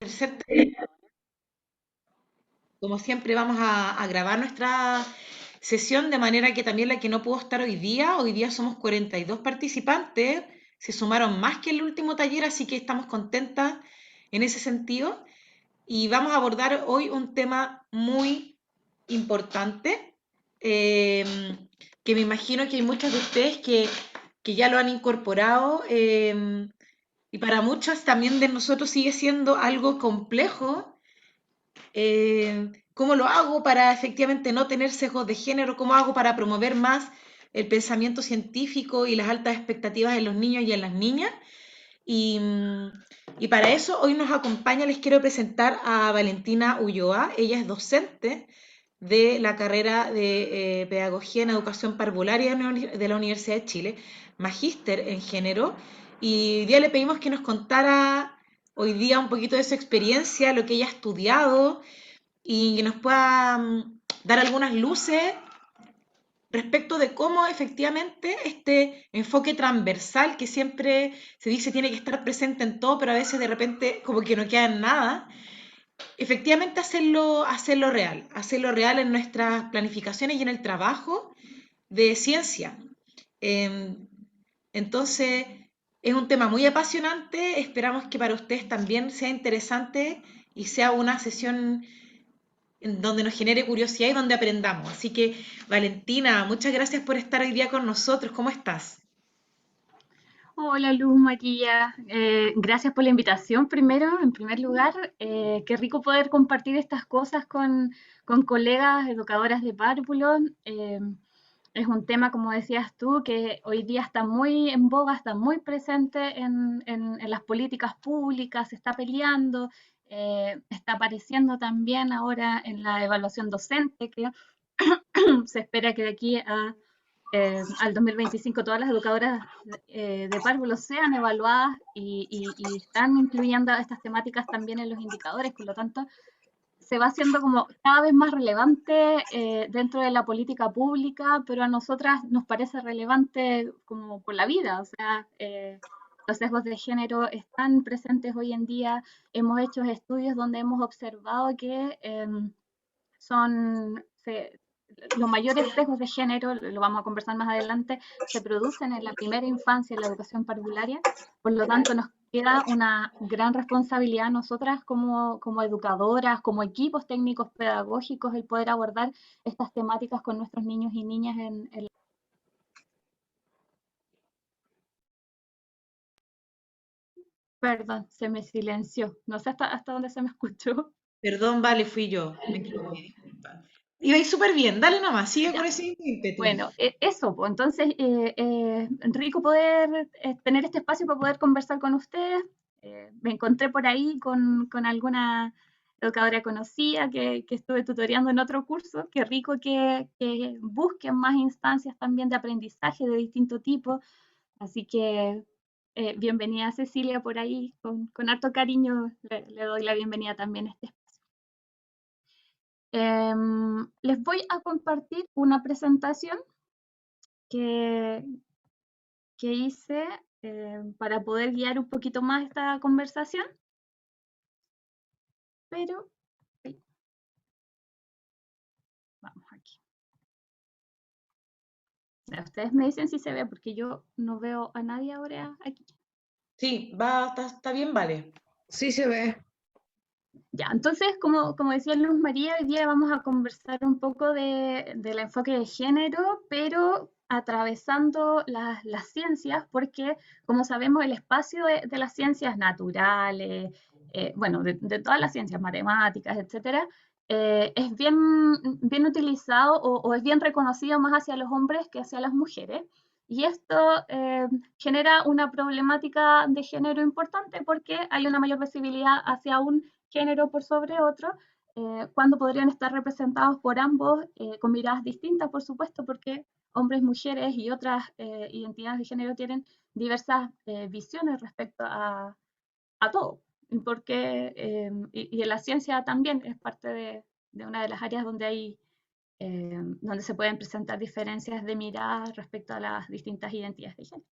Tercer taller. Como siempre vamos a grabar nuestra sesión de manera que también la que no pudo estar hoy día somos 42 participantes, se sumaron más que el último taller, así que estamos contentas en ese sentido. Y vamos a abordar hoy un tema muy importante, eh, que me imagino que hay muchos de ustedes que ya lo han incorporado, y para muchos también de nosotros sigue siendo algo complejo. ¿Cómo lo hago para efectivamente no tener sesgos de género? ¿Cómo hago para promover más el pensamiento científico y las altas expectativas en los niños y en las niñas? Y, y para eso hoy nos acompaña, les quiero presentar a Valentina Ulloa. Ella es docente de la carrera de Pedagogía en Educación Parvularia de la Universidad de Chile, magíster en género, y hoy día le pedimos que nos contara hoy día un poquito de su experiencia, lo que ella ha estudiado, y que nos pueda dar algunas luces respecto de cómo efectivamente este enfoque transversal que siempre se dice tiene que estar presente en todo, pero a veces de repente como que no queda en nada, efectivamente hacerlo real en nuestras planificaciones y en el trabajo de ciencia. Eh, entonces, es un tema muy apasionante, esperamos que para ustedes también sea interesante y sea una sesión en donde nos genere curiosidad y donde aprendamos. Así que, Valentina, muchas gracias por estar hoy día con nosotros. ¿Cómo estás? Hola Luz María, gracias por la invitación primero, en primer lugar. Qué rico poder compartir estas cosas con colegas educadoras de párvulos. Es un tema, como decías tú, que hoy día está muy en boga, está muy presente en las políticas públicas, se está peleando, está apareciendo también ahora en la evaluación docente, que se espera que de aquí al 2025 todas las educadoras de párvulos sean evaluadas y están incluyendo estas temáticas también en los indicadores, por lo tanto se va haciendo como cada vez más relevante dentro de la política pública, pero a nosotras nos parece relevante como por la vida, o sea, los sesgos de género están presentes hoy en día, hemos hecho estudios donde hemos observado que son, los mayores sesgos de género, lo vamos a conversar más adelante, se producen en la primera infancia, en la educación parvularia, por lo tanto nos queda una gran responsabilidad a nosotras como educadoras, como equipos técnicos pedagógicos, el poder abordar estas temáticas con nuestros niños y niñas Perdón, se me silenció, no sé hasta dónde se me escuchó. Perdón, vale, fui yo. Me equivoqué, disculpa. Iba ahí súper bien. Dale nomás, sigue con Ya. ese mismo ímpetu. Bueno, eso, pues entonces, rico poder tener este espacio para poder conversar con ustedes. Me encontré por ahí con alguna educadora conocida que estuve tutoreando en otro curso. Qué rico que busquen más instancias también de aprendizaje de distinto tipo. Así que bienvenida Cecilia por ahí, con harto cariño le doy la bienvenida también a este espacio. Les voy a compartir una presentación que, que hice para poder guiar un poquito más esta conversación, pero ay, vamos aquí. Ustedes me dicen si se ve, porque yo no veo a nadie ahora aquí. Sí, va, está bien, vale. Sí se ve. Ya, entonces, como decía Luz María, hoy día vamos a conversar un poco del enfoque de género, pero atravesando las ciencias, porque como sabemos, el espacio de las ciencias naturales, bueno, de todas las ciencias, matemáticas, etcétera, es bien utilizado o es bien reconocido más hacia los hombres que hacia las mujeres. Y esto genera una problemática de género importante porque hay una mayor visibilidad hacia un género por sobre otro, cuando podrían estar representados por ambos, con miradas distintas, por supuesto, porque hombres, mujeres y otras identidades de género tienen diversas visiones respecto a todo. Porque, y en la ciencia también es parte de una de las áreas donde hay donde se pueden presentar diferencias de mirada respecto a las distintas identidades de género.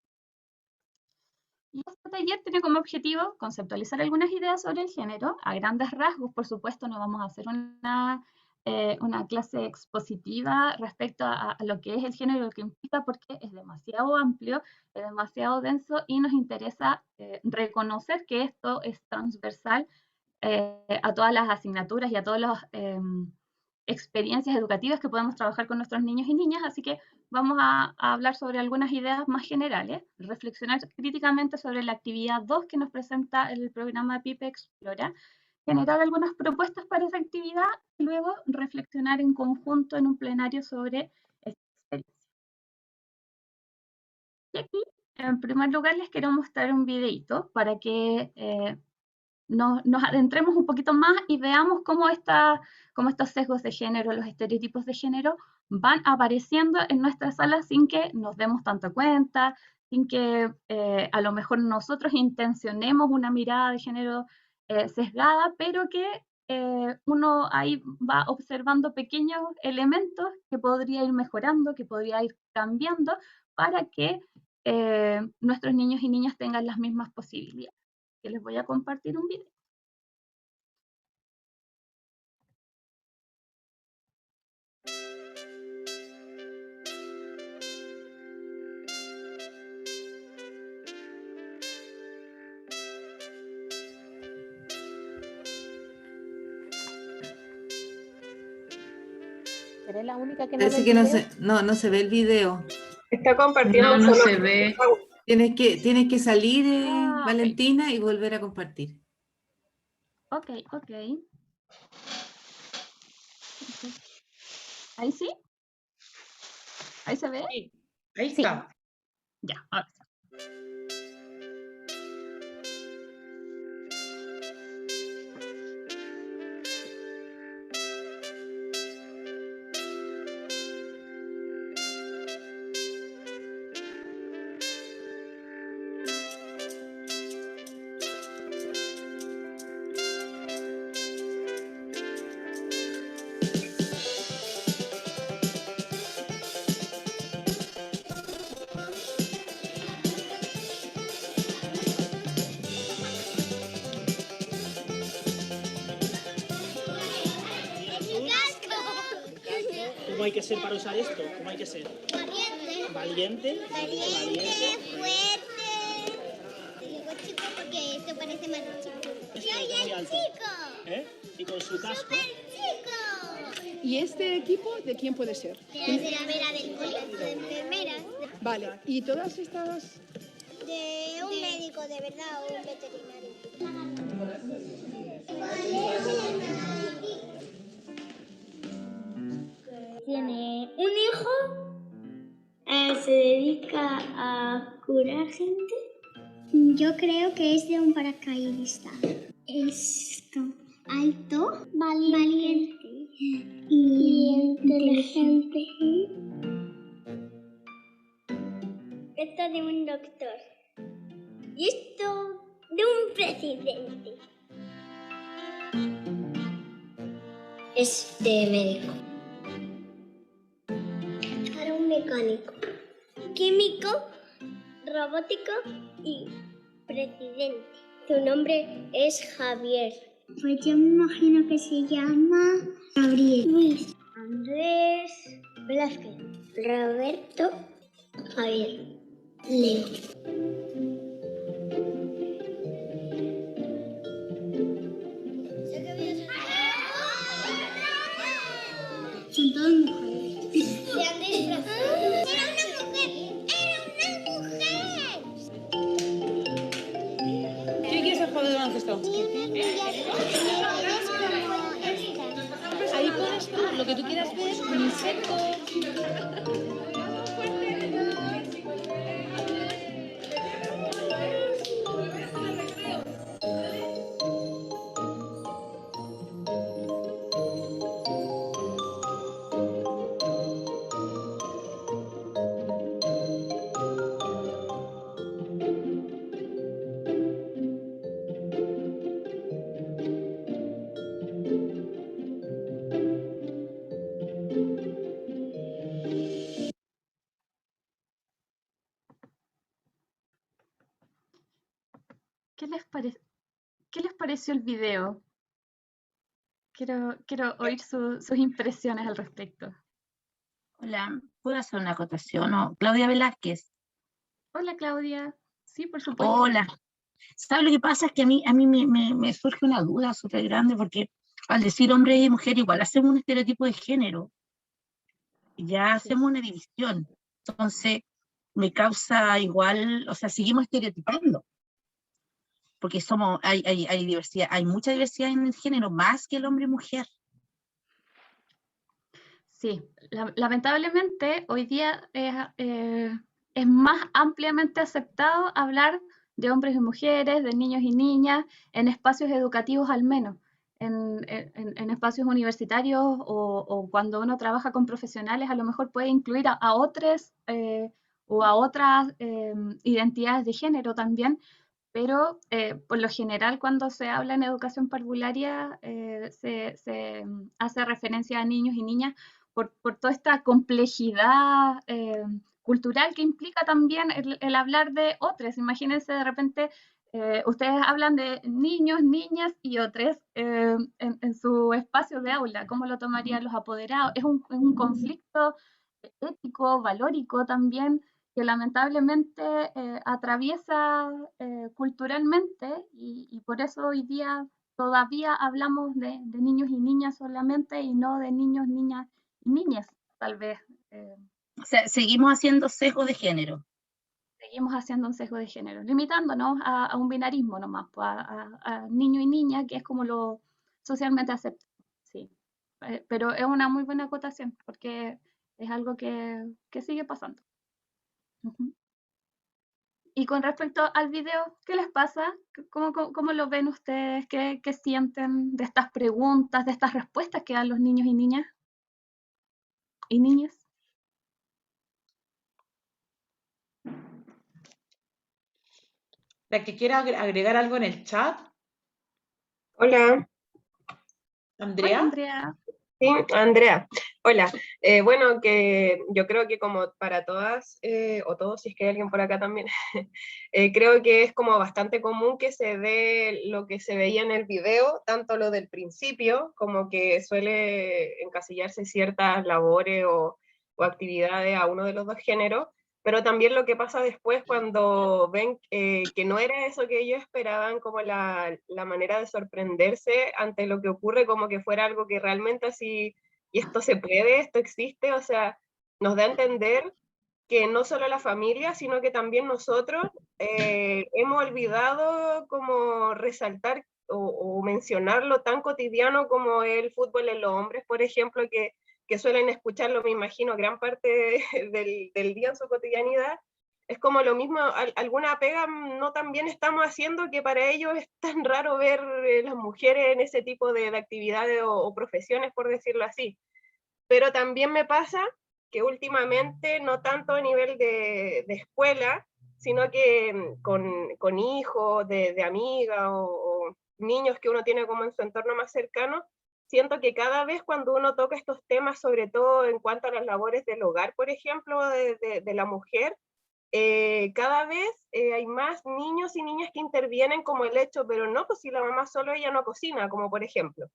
Y este taller tiene como objetivo conceptualizar algunas ideas sobre el género, a grandes rasgos. Por supuesto, no vamos a hacer una clase expositiva respecto a lo que es el género, lo que implica, porque es demasiado amplio, es demasiado denso y nos interesa reconocer que esto es transversal a todas las asignaturas y a todas las experiencias educativas que podemos trabajar con nuestros niños y niñas, así que vamos a hablar sobre algunas ideas más generales, reflexionar críticamente sobre la actividad 2 que nos presenta el programa PIPE Explora, generar algunas propuestas para esa actividad y luego reflexionar en conjunto en un plenario sobre esta experiencia. Y aquí, en primer lugar, les quiero mostrar un videito para que nos adentremos un poquito más y veamos cómo estos sesgos de género, los estereotipos de género, van apareciendo en nuestra sala sin que nos demos tanta cuenta, sin que a lo mejor nosotros intencionemos una mirada de género sesgada, pero que uno ahí va observando pequeños elementos que podría ir mejorando, que podría ir cambiando para que nuestros niños y niñas tengan las mismas posibilidades. Que les voy a compartir un video. ¿Seré la única que no ve Parece el que video? no se ve el video. Está compartiendo No solo. se ve. Tienes que salir, Ok. Valentina, y volver a compartir. Ok. ¿Ahí sí? ¿Ahí se ve? Sí, ahí Sí. está. Ya, ahora sí. ¿Cómo hay que ser para usar esto? ¿Cómo hay que ser? Valiente. Valiente, fuerte. Digo chico porque esto parece más de chico. Esto ¡Soy es muy el alto. chico! ¿Eh? Y con su casco. ¡Súper chico! ¿Y este equipo de quién puede ser? De la enfermera del colegio de enfermeras. Vale, ¿y todas estas? De un médico de verdad o un veterinario. Tiene un hijo. Se dedica a curar gente. Yo creo que es de un paracaidista. Esto, alto, valiente y inteligente. Esto de un doctor. Y esto de un presidente. Es de médico. Para un mecánico. Químico, robótico y presidente. Su nombre es Javier. Pues yo me imagino que se llama Gabriel. Luis. Andrés. Velázquez. Roberto. Javier. Leo. Son todas mujeres. Se han disfrazado. ¡Era una mujer! ¡Era una mujer! ¿Quién quiere ser jugador de baloncesto? Ahí pones tú lo que tú quieras ver, insectos. pareció el video? Quiero oír sus impresiones al respecto. Hola, ¿puedo hacer una acotación? No, Claudia Velázquez. Hola, Claudia. Sí, por supuesto. Hola. ¿Sabes lo que pasa? Es que a mí me surge una duda súper grande porque al decir hombre y mujer igual hacemos un estereotipo de género. Ya Sí. hacemos una división. Entonces me causa igual, o sea, seguimos estereotipando. Porque hay diversidad, hay mucha diversidad en el género, más que el hombre y mujer. Sí, lamentablemente hoy día es más ampliamente aceptado hablar de hombres y mujeres, de niños y niñas, en espacios educativos al menos, en espacios universitarios o cuando uno trabaja con profesionales, a lo mejor puede incluir a otros o a otras identidades de género también, pero por lo general cuando se habla en educación parvularia se hace referencia a niños y niñas por toda esta complejidad cultural que implica también el hablar de otros. Imagínense de repente, ustedes hablan de niños, niñas y otros en su espacio de aula, ¿cómo lo tomarían los apoderados? Es un conflicto ético, valórico también, que lamentablemente atraviesa culturalmente y por eso hoy día todavía hablamos de niños y niñas solamente y no de niños, niñas y niñas, tal vez. O sea, seguimos haciendo sesgo de género. Seguimos haciendo un sesgo de género, limitándonos a un binarismo nomás, pues, a niño y niña, que es como lo socialmente aceptado. Sí. Pero es una muy buena acotación, porque es algo que sigue pasando. Ujú. Y con respecto al video, ¿qué les pasa? ¿Cómo lo ven ustedes? ¿Qué sienten de estas preguntas, de estas respuestas que dan los niños y niñas? ¿Y niñas? La que quiera agregar algo en el chat, Hola, Hola, Andrea. Andrea. sí, Andrea. Hola. Bueno, que yo creo que como para todas, o todos, si es que hay alguien por acá también, creo que es como bastante común que se dé lo que se veía en el video, tanto lo del principio, como que suele encasillarse ciertas labores o actividades a uno de los dos géneros, pero también lo que pasa después cuando ven que no era eso que ellos esperaban, como la manera de sorprenderse ante lo que ocurre, como que fuera algo que realmente así, y esto se puede, esto existe, o sea, nos da a entender que no solo la familia, sino que también nosotros hemos olvidado como resaltar o mencionar lo tan cotidiano como el fútbol en los hombres, por ejemplo, que suelen escucharlo, me imagino, gran parte del día en su cotidianidad. Es como lo mismo, alguna pega no también estamos haciendo que para ellos es tan raro ver las mujeres en ese tipo de actividades o profesiones, por decirlo así. Pero también me pasa que últimamente, no tanto a nivel de escuela, sino que con hijos de amigas o niños que uno tiene como en su entorno más cercano, siento que cada vez cuando uno toca estos temas, sobre todo en cuanto a las labores del hogar, por ejemplo, de la mujer, cada vez hay más niños y niñas que intervienen como el hecho, pero no, pues si la mamá solo ella no cocina, como por ejemplo.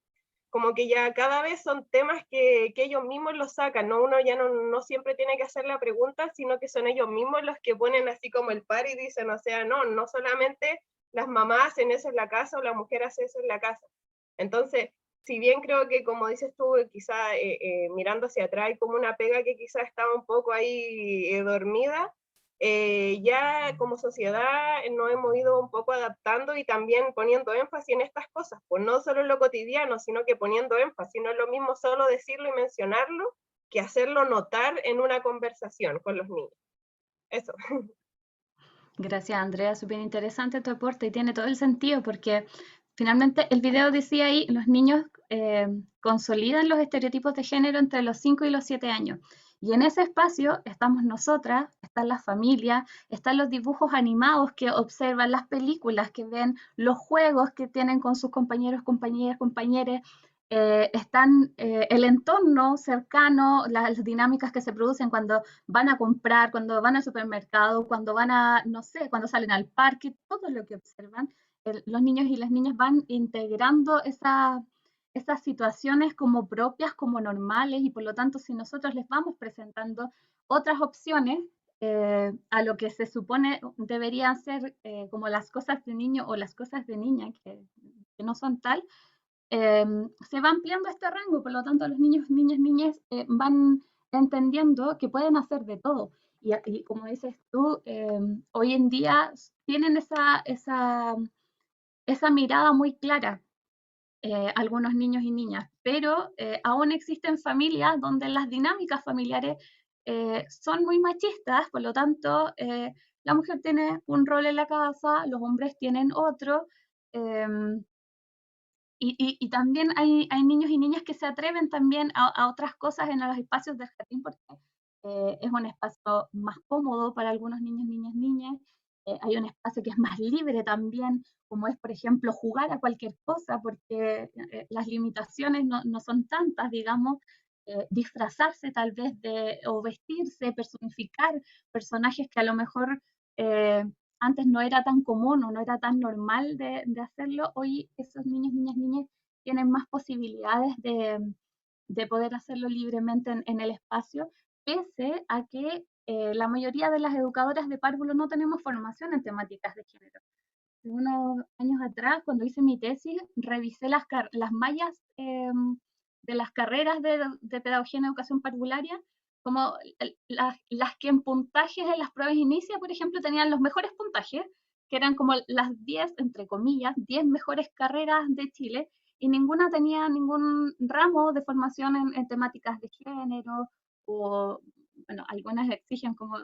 Como que ya cada vez son temas que ellos mismos los sacan, ¿no? Uno ya no siempre tiene que hacer la pregunta, sino que son ellos mismos los que ponen así como el par y dicen, o sea, no solamente las mamás hacen eso en la casa o la mujer hace eso en la casa. Entonces, si bien creo que, como dices tú, quizá mirando hacia atrás hay como una pega que quizá estaba un poco ahí dormida, ya como sociedad nos hemos ido un poco adaptando y también poniendo énfasis en estas cosas, pues no solo en lo cotidiano, sino que poniendo énfasis. No es lo mismo solo decirlo y mencionarlo que hacerlo notar en una conversación con los niños. Eso. Gracias, Andrea. Súper interesante tu aporte y tiene todo el sentido porque finalmente el video decía ahí, los niños consolidan los estereotipos de género entre los 5 y los 7 años. Y en ese espacio estamos nosotras, están las familias, están los dibujos animados que observan, las películas que ven, los juegos que tienen con sus compañeros, compañeras, compañeros, están el entorno cercano, las dinámicas que se producen cuando van a comprar, cuando van al supermercado, cuando van a, no sé, cuando salen al parque, todo lo que observan los niños y las niñas van integrando esas situaciones como propias, como normales, y por lo tanto si nosotros les vamos presentando otras opciones a lo que se supone deberían ser como las cosas de niño o las cosas de niña, que no son tal, se va ampliando este rango, por lo tanto los niños, niñas, van entendiendo que pueden hacer de todo. Y como dices tú, hoy en día tienen esa mirada muy clara algunos niños y niñas, pero aún existen familias donde las dinámicas familiares son muy machistas, por lo tanto la mujer tiene un rol en la casa, los hombres tienen otro, y también hay niños y niñas que se atreven también a otras cosas en los espacios del jardín porque es un espacio más cómodo para algunos niños, niñas. Hay un espacio que es más libre también, como es, por ejemplo, jugar a cualquier cosa, porque las limitaciones no son tantas, digamos, disfrazarse tal vez o vestirse, personificar personajes que a lo mejor antes no era tan común o no era tan normal de hacerlo. Hoy esos niños, niñas tienen más posibilidades de poder hacerlo libremente en el espacio, pese a que la mayoría de las educadoras de párvulo no tenemos formación en temáticas de género. Unos años atrás, cuando hice mi tesis, revisé las mallas de las carreras de pedagogía en educación parvularia, como las que en puntajes en las pruebas inicia, por ejemplo, tenían los mejores puntajes, que eran como las 10, entre comillas, 10 mejores carreras de Chile, y ninguna tenía ningún ramo de formación en temáticas de género, o, bueno, algunas exigen como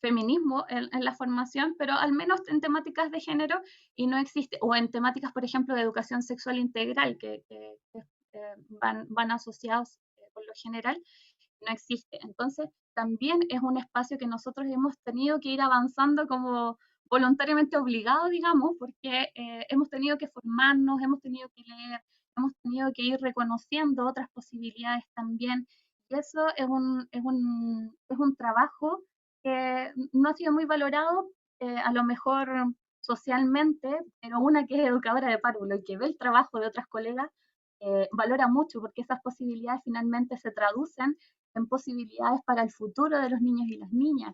feminismo en la formación, pero al menos en temáticas de género, y no existe, o en temáticas, por ejemplo, de educación sexual integral, que van asociados por lo general, no existe. Entonces, también es un espacio que nosotros hemos tenido que ir avanzando como voluntariamente obligado, digamos, porque hemos tenido que formarnos, hemos tenido que leer, hemos tenido que ir reconociendo otras posibilidades también, y eso es un trabajo que no ha sido muy valorado, a lo mejor socialmente, pero una que es educadora de párvulo y que ve el trabajo de otras colegas, valora mucho porque esas posibilidades finalmente se traducen en posibilidades para el futuro de los niños y las niñas.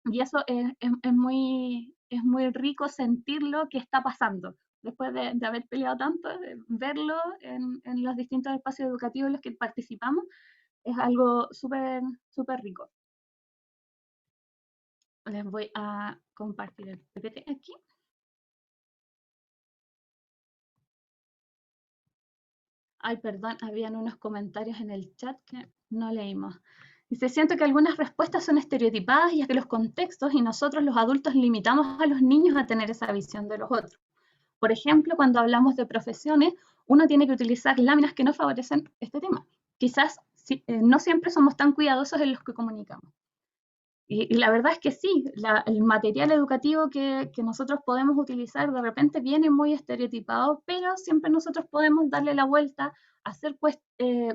Y eso es muy rico sentirlo que está pasando. Después de haber peleado tanto, verlo en los distintos espacios educativos en los que participamos, es algo súper, súper rico. Les voy a compartir el PPT aquí. Ay, perdón, habían unos comentarios en el chat que no leímos. Dice, siento que algunas respuestas son estereotipadas ya que los contextos y nosotros los adultos limitamos a los niños a tener esa visión de los otros. Por ejemplo, cuando hablamos de profesiones, uno tiene que utilizar láminas que no favorecen este tema. Quizás no siempre somos tan cuidadosos en los que comunicamos. Y la verdad es que sí, el material educativo que nosotros podemos utilizar de repente viene muy estereotipado, pero siempre nosotros podemos darle la vuelta, hacer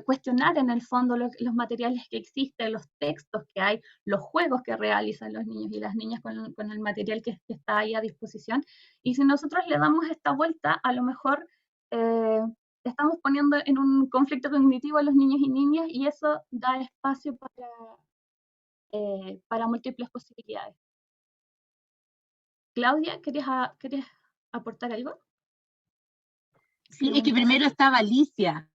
cuestionar en el fondo los materiales que existen, los textos que hay, los juegos que realizan los niños y las niñas con el material que está ahí a disposición. Y si nosotros le damos esta vuelta, a lo mejor estamos poniendo en un conflicto cognitivo a los niños y niñas, y eso da espacio para múltiples posibilidades. Claudia, ¿querías aportar algo? Sí, es que primero estaba Alicia.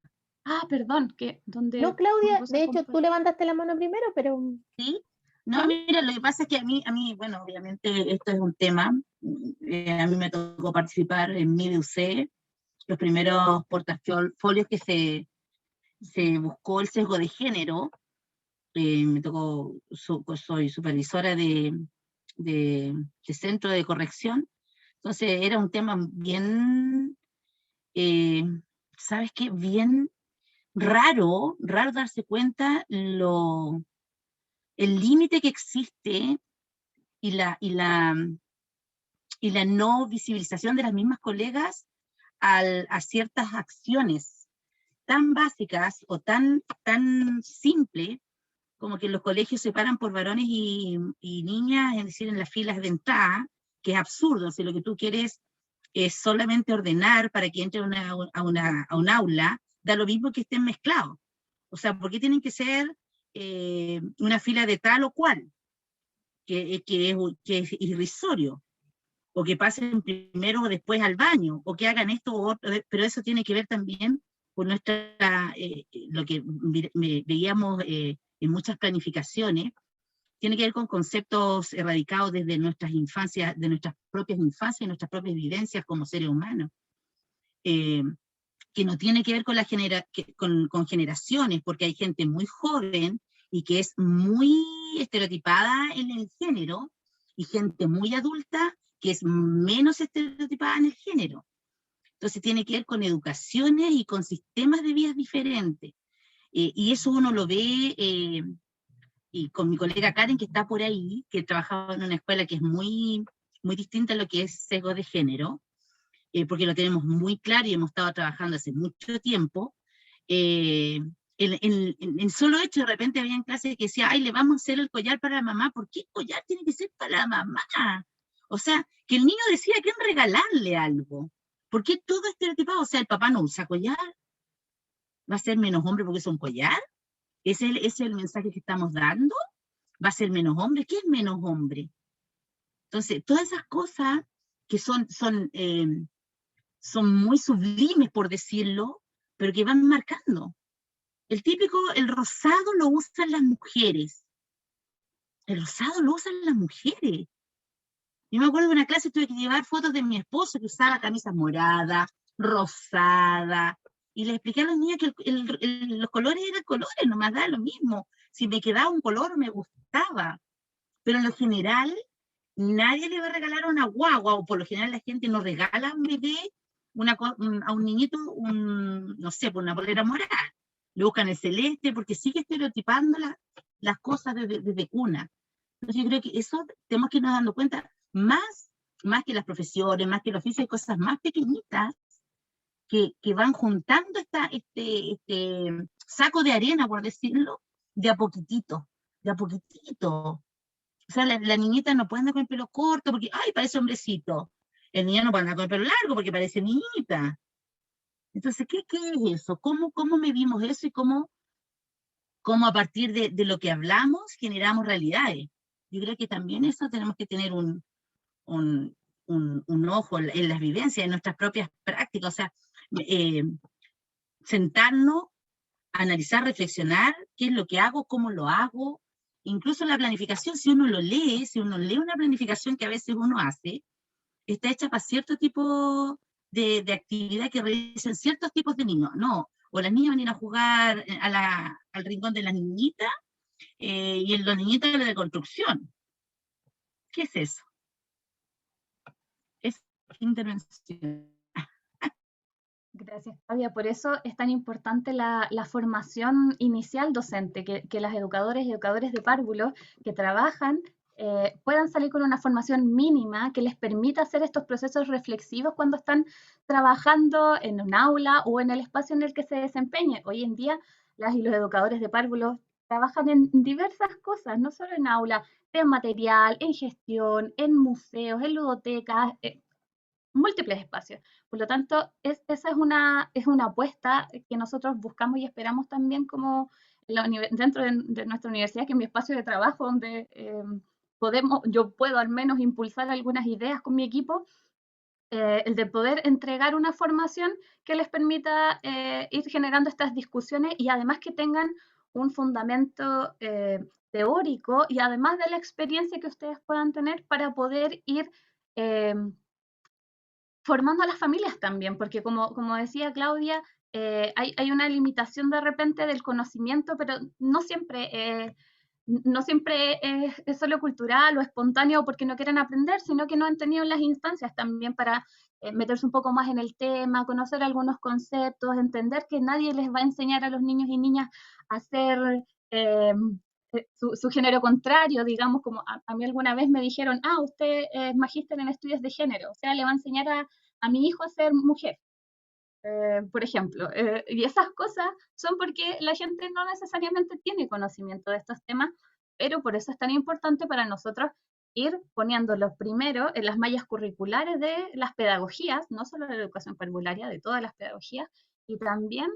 Ah, perdón, ¿dónde? No, Claudia, de hecho tú levantaste la mano primero, pero... ¿Sí? No, mira, lo que pasa es que a mí, bueno, obviamente esto es un tema. A mí me tocó participar en MIDUC, los primeros portafolios que se buscó el sesgo de género. Me tocó, soy supervisora de centro de corrección, entonces era un tema bien, ¿sabes qué? Bien raro darse cuenta el límite que existe y la no visibilización de las mismas colegas a ciertas acciones tan básicas o tan simples, como que los colegios se paran por varones y niñas, es decir, en las filas de entrada, que es absurdo. Si lo que tú quieres es solamente ordenar para que entre a un aula, da lo mismo que estén mezclados. O sea, ¿por qué tienen que ser una fila de tal o cual? Que es irrisorio. O que pasen primero o después al baño, o que hagan esto o otro, pero eso tiene que ver también con lo que veíamos en muchas planificaciones, tiene que ver con conceptos erradicados desde nuestras infancias, de nuestras propias infancias, nuestras propias vivencias como seres humanos, que no tiene que ver con generaciones, porque hay gente muy joven y que es muy estereotipada en el género, y gente muy adulta que es menos estereotipada en el género. Entonces tiene que ver con educaciones y con sistemas de vidas diferentes. Y eso uno lo ve, y con mi colega Karen, que está por ahí, que trabajaba en una escuela que es muy, muy distinta a lo que es sesgo de género, porque lo tenemos muy claro y hemos estado trabajando hace mucho tiempo. En solo hecho, de repente había clases que decía, ay, le vamos a hacer el collar para la mamá. ¿Por qué el collar tiene que ser para la mamá? O sea, que el niño decía a quién regalarle algo. ¿Por qué todo estereotipado? O sea, el papá no usa collar, va a ser menos hombre porque es un collar. ¿Ese es el mensaje que estamos dando? ¿Va a ser menos hombre? ¿Qué es menos hombre? Entonces, todas esas cosas que son muy sublimes, por decirlo, pero que van marcando. El rosado lo usan las mujeres. El rosado lo usan las mujeres. Yo me acuerdo de una clase, tuve que llevar fotos de mi esposo que usaba camisas moradas, rosadas, y le expliqué a los niños que los colores eran colores, nomás da lo mismo. Si me quedaba un color, me gustaba. Pero en lo general, nadie le va a regalar una guagua, o por lo general la gente no regala a un bebé, a un niñito, no sé, por una polera morada. Le buscan el celeste, porque sigue estereotipando las cosas desde cuna. Entonces yo creo que eso tenemos que irnos dando cuenta, más que las profesiones, más que el oficio, hay cosas más pequeñitas que van juntando este saco de arena, por decirlo, de a poquitito, de a poquitito. O sea, la niñita no puede andar con el pelo corto porque, ay, parece hombrecito. El niño no puede andar con el pelo largo porque parece niñita. Entonces, ¿qué es eso? ¿Cómo medimos eso y cómo a partir de lo que hablamos generamos realidades? Yo creo que también eso tenemos que tener un ojo en las vivencias, en nuestras propias prácticas. O sea, sentarnos, analizar, reflexionar, qué es lo que hago, cómo lo hago. Incluso la planificación, si uno lee una planificación que a veces uno hace, está hecha para cierto tipo de actividad que realizan ciertos tipos de niños. No, o las niñas van a ir a jugar al rincón de las niñitas, y en los niñitos de construcción. ¿Qué es eso? Es intervención. Gracias, Claudia. Por eso es tan importante la formación inicial docente, que las educadoras y educadores de párvulos que trabajan puedan salir con una formación mínima que les permita hacer estos procesos reflexivos cuando están trabajando en un aula o en el espacio en el que se desempeñe. Hoy en día, las y los educadores de párvulos trabajan en diversas cosas, no solo en aula, en material, en gestión, en museos, en ludotecas, múltiples espacios. Por lo tanto, esa es una apuesta que nosotros buscamos y esperamos también como dentro de nuestra universidad, que es mi espacio de trabajo, donde yo puedo al menos impulsar algunas ideas con mi equipo, el de poder entregar una formación que les permita ir generando estas discusiones y además que tengan un fundamento teórico y además de la experiencia que ustedes puedan tener para poder ir formando a las familias también, porque como decía Claudia, hay una limitación de repente del conocimiento, pero no siempre es solo cultural o espontáneo porque no quieren aprender, sino que no han tenido las instancias también para meterse un poco más en el tema, conocer algunos conceptos, entender que nadie les va a enseñar a los niños y niñas a hacer su género contrario, digamos, como a mí alguna vez me dijeron, usted es magíster en estudios de género, o sea, le va a enseñar a mi hijo a ser mujer, por ejemplo. Y esas cosas son porque la gente no necesariamente tiene conocimiento de estos temas, pero por eso es tan importante para nosotros ir poniéndolos primero en las mallas curriculares de las pedagogías, no solo de la educación parvularia, de todas las pedagogías, y también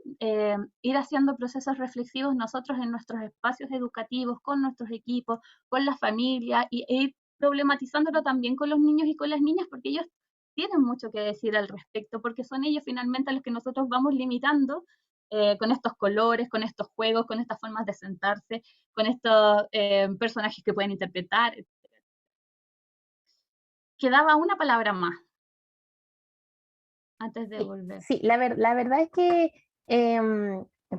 ir haciendo procesos reflexivos nosotros en nuestros espacios educativos, con nuestros equipos, con la familia, e ir problematizándolo también con los niños y con las niñas, porque ellos tienen mucho que decir al respecto, porque son ellos finalmente a los que nosotros vamos limitando con estos colores, con estos juegos, con estas formas de sentarse, con estos personajes que pueden interpretar. Quedaba una palabra más antes de volver. Sí, la verdad es que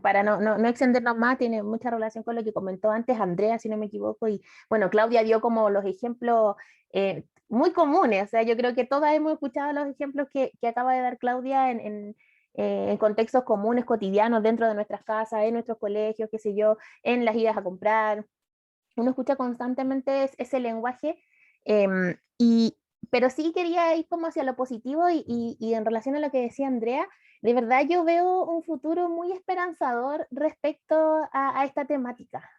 para no extendernos más, tiene mucha relación con lo que comentó antes Andrea, si no me equivoco, y bueno, Claudia dio como los ejemplos muy comunes, o sea, yo creo que todas hemos escuchado los ejemplos que acaba de dar Claudia en contextos comunes, cotidianos, dentro de nuestras casas, en nuestros colegios, qué sé yo, en las idas a comprar. Uno escucha constantemente ese lenguaje, pero sí quería ir como hacia lo positivo y en relación a lo que decía Andrea, de verdad yo veo un futuro muy esperanzador respecto a esta temática.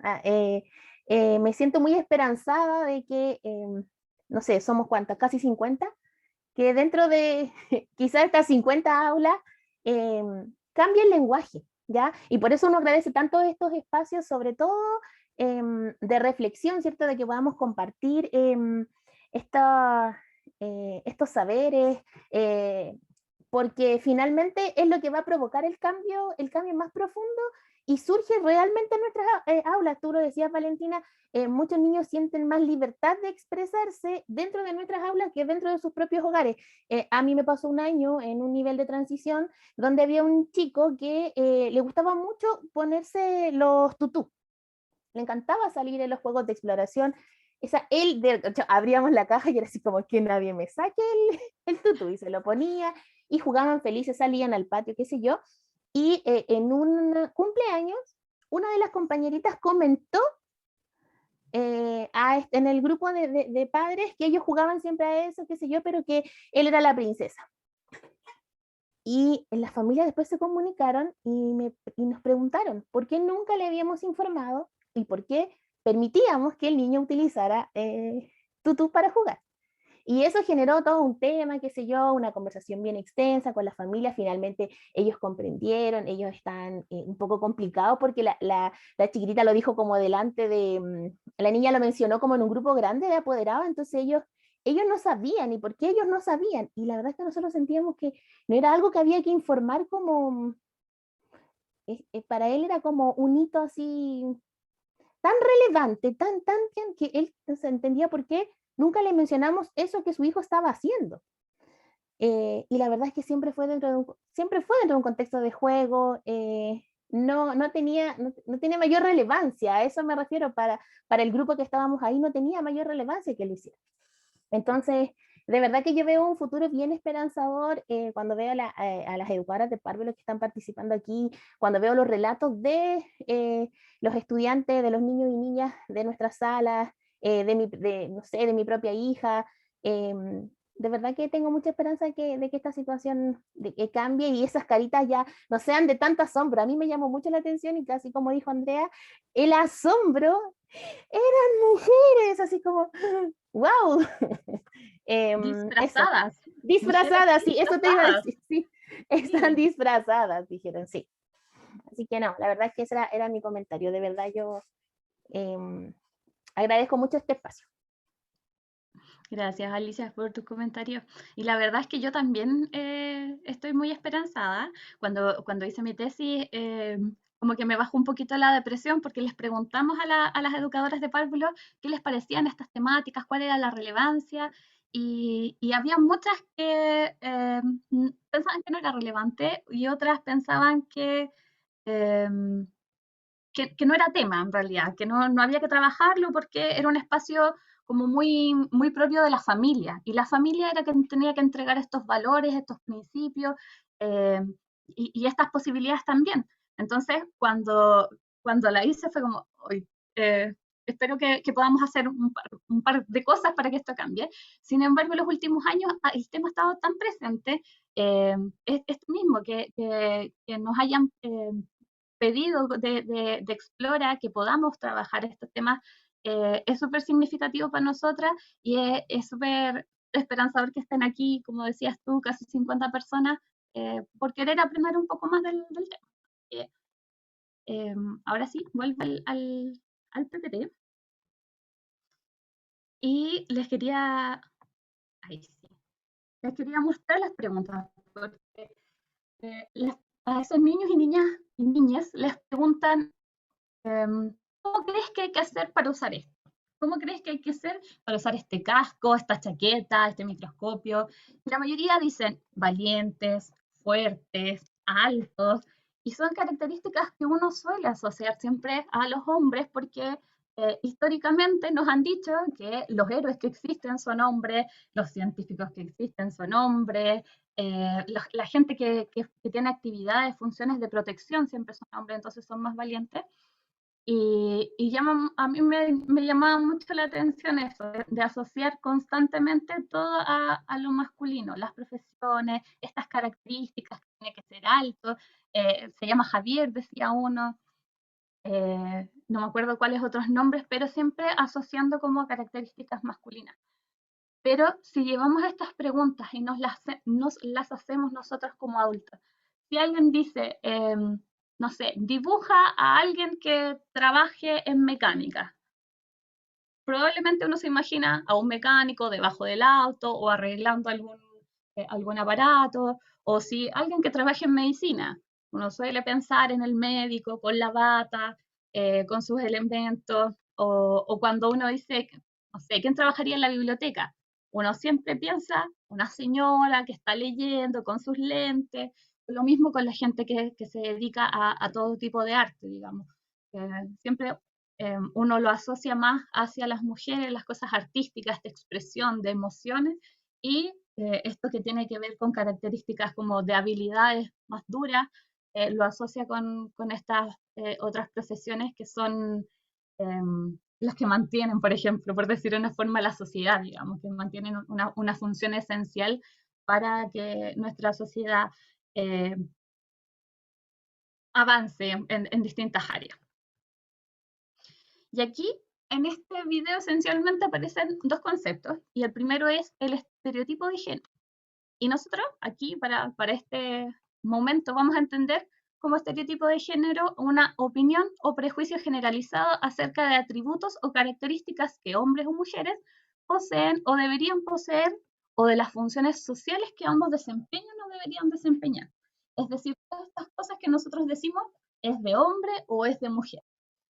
Me siento muy esperanzada de que, no sé, somos cuántas, casi 50, que dentro de quizás estas 50 aulas cambie el lenguaje, ¿ya? Y por eso uno agradece tanto estos espacios, sobre todo de reflexión, ¿cierto? De que podamos compartir estos saberes, porque finalmente es lo que va a provocar el cambio más profundo y surge realmente en nuestras aulas. Tú lo decías, Valentina, muchos niños sienten más libertad de expresarse dentro de nuestras aulas que dentro de sus propios hogares. A mí me pasó un año en un nivel de transición donde había un chico que le gustaba mucho ponerse los tutú. Le encantaba salir en los juegos de exploración. Abríamos la caja y era así como que nadie me saque el tutú, y se lo ponía y jugaban felices, salían al patio, qué sé yo, y en un cumpleaños una de las compañeritas comentó en el grupo de padres que ellos jugaban siempre a eso, qué sé yo, pero que él era la princesa. Y en la familia después se comunicaron y nos preguntaron por qué nunca le habíamos informado y por qué permitíamos que el niño utilizara tutú para jugar. Y eso generó todo un tema, qué sé yo, una conversación bien extensa con la familia. Finalmente ellos comprendieron, ellos están un poco complicados porque la chiquitita lo dijo como delante de, la niña lo mencionó como en un grupo grande de apoderados, entonces ellos no sabían, y por qué ellos no sabían. Y la verdad es que nosotros sentíamos que no era algo que había que informar como, para él era como un hito así tan relevante, tan que él no se entendía por qué nunca le mencionamos eso que su hijo estaba haciendo. Y la verdad es que siempre fue dentro de un contexto de juego, no tenía mayor relevancia, a eso me refiero, para el grupo que estábamos ahí no tenía mayor relevancia que lo hiciera. Entonces, de verdad que yo veo un futuro bien esperanzador cuando veo a las educadoras de párvulos que están participando aquí, cuando veo los relatos de los estudiantes, de los niños y niñas de nuestras salas, de mi propia hija. De verdad que tengo mucha esperanza de que esta situación que cambie y esas caritas ya no sean de tanto asombro. A mí me llamó mucho la atención y casi como dijo Andrea, el asombro eran mujeres, así como, wow. Disfrazadas. Disfrazadas, sí, eso te iba a decir, sí. Están disfrazadas, dijeron, sí. Así que no, la verdad es que ese era mi comentario. De verdad yo agradezco mucho este espacio. Gracias, Alicia, por tu comentario. Y la verdad es que yo también estoy muy esperanzada. Cuando hice mi tesis, como que me bajó un poquito la depresión porque les preguntamos a las educadoras de párvulos qué les parecían estas temáticas, cuál era la relevancia, y había muchas que pensaban que no era relevante y otras pensaban que no era tema en realidad, que no había que trabajarlo porque era un espacio como muy, muy propio de la familia, y la familia era quien tenía que entregar estos valores, estos principios y estas posibilidades también. Entonces, cuando la hice fue como, espero que podamos hacer un par de cosas para que esto cambie. Sin embargo, en los últimos años el tema ha estado tan presente, esto mismo, que nos hayan pedido de Explora que podamos trabajar estos temas es súper significativo para nosotras y es súper esperanzador que estén aquí, como decías tú, casi 50 personas, por querer aprender un poco más del tema. Ahora sí, vuelvo al PPT. Y les quería, ahí sí, les quería mostrar las preguntas, porque a esos niños y niñas les preguntan, ¿cómo crees que hay que hacer para usar esto? ¿Cómo crees que hay que hacer para usar este casco, esta chaqueta, este microscopio? Y la mayoría dicen valientes, fuertes, altos, y son características que uno suele asociar siempre a los hombres porque históricamente nos han dicho que los héroes que existen son hombres, los científicos que existen son hombres, la gente que tiene actividades, funciones de protección siempre son hombres, entonces son más valientes. Y a mí me llamaba mucho la atención eso, de asociar constantemente todo a lo masculino, las profesiones, estas características, que tiene que ser alto, se llama Javier, decía uno, no me acuerdo cuáles otros nombres, pero siempre asociando como características masculinas. Pero si llevamos estas preguntas y nos las hacemos nosotros como adultos, si alguien dice, no sé, dibuja a alguien que trabaje en mecánica, probablemente uno se imagina a un mecánico debajo del auto o arreglando algún aparato, o si alguien que trabaje en medicina, uno suele pensar en el médico con la bata, con sus elementos, o cuando uno dice, no sé, ¿quién trabajaría en la biblioteca? Uno siempre piensa una señora que está leyendo con sus lentes, lo mismo con la gente que se dedica a todo tipo de arte, digamos. Siempre uno lo asocia más hacia las mujeres, las cosas artísticas, de expresión, de emociones, y esto que tiene que ver con características como de habilidades más duras, lo asocia con estas otras profesiones que son las que mantienen, por ejemplo, por decir de una forma, la sociedad, digamos, que mantienen una función esencial para que nuestra sociedad avance en distintas áreas. Y aquí, en este video, esencialmente aparecen dos conceptos, y el primero es el estereotipo de género. Y nosotros, aquí, para este momento, vamos a entender como estereotipo de género una opinión o prejuicio generalizado acerca de atributos o características que hombres o mujeres poseen o deberían poseer, o de las funciones sociales que ambos desempeñan o deberían desempeñar. Es decir, todas estas cosas que nosotros decimos es de hombre o es de mujer.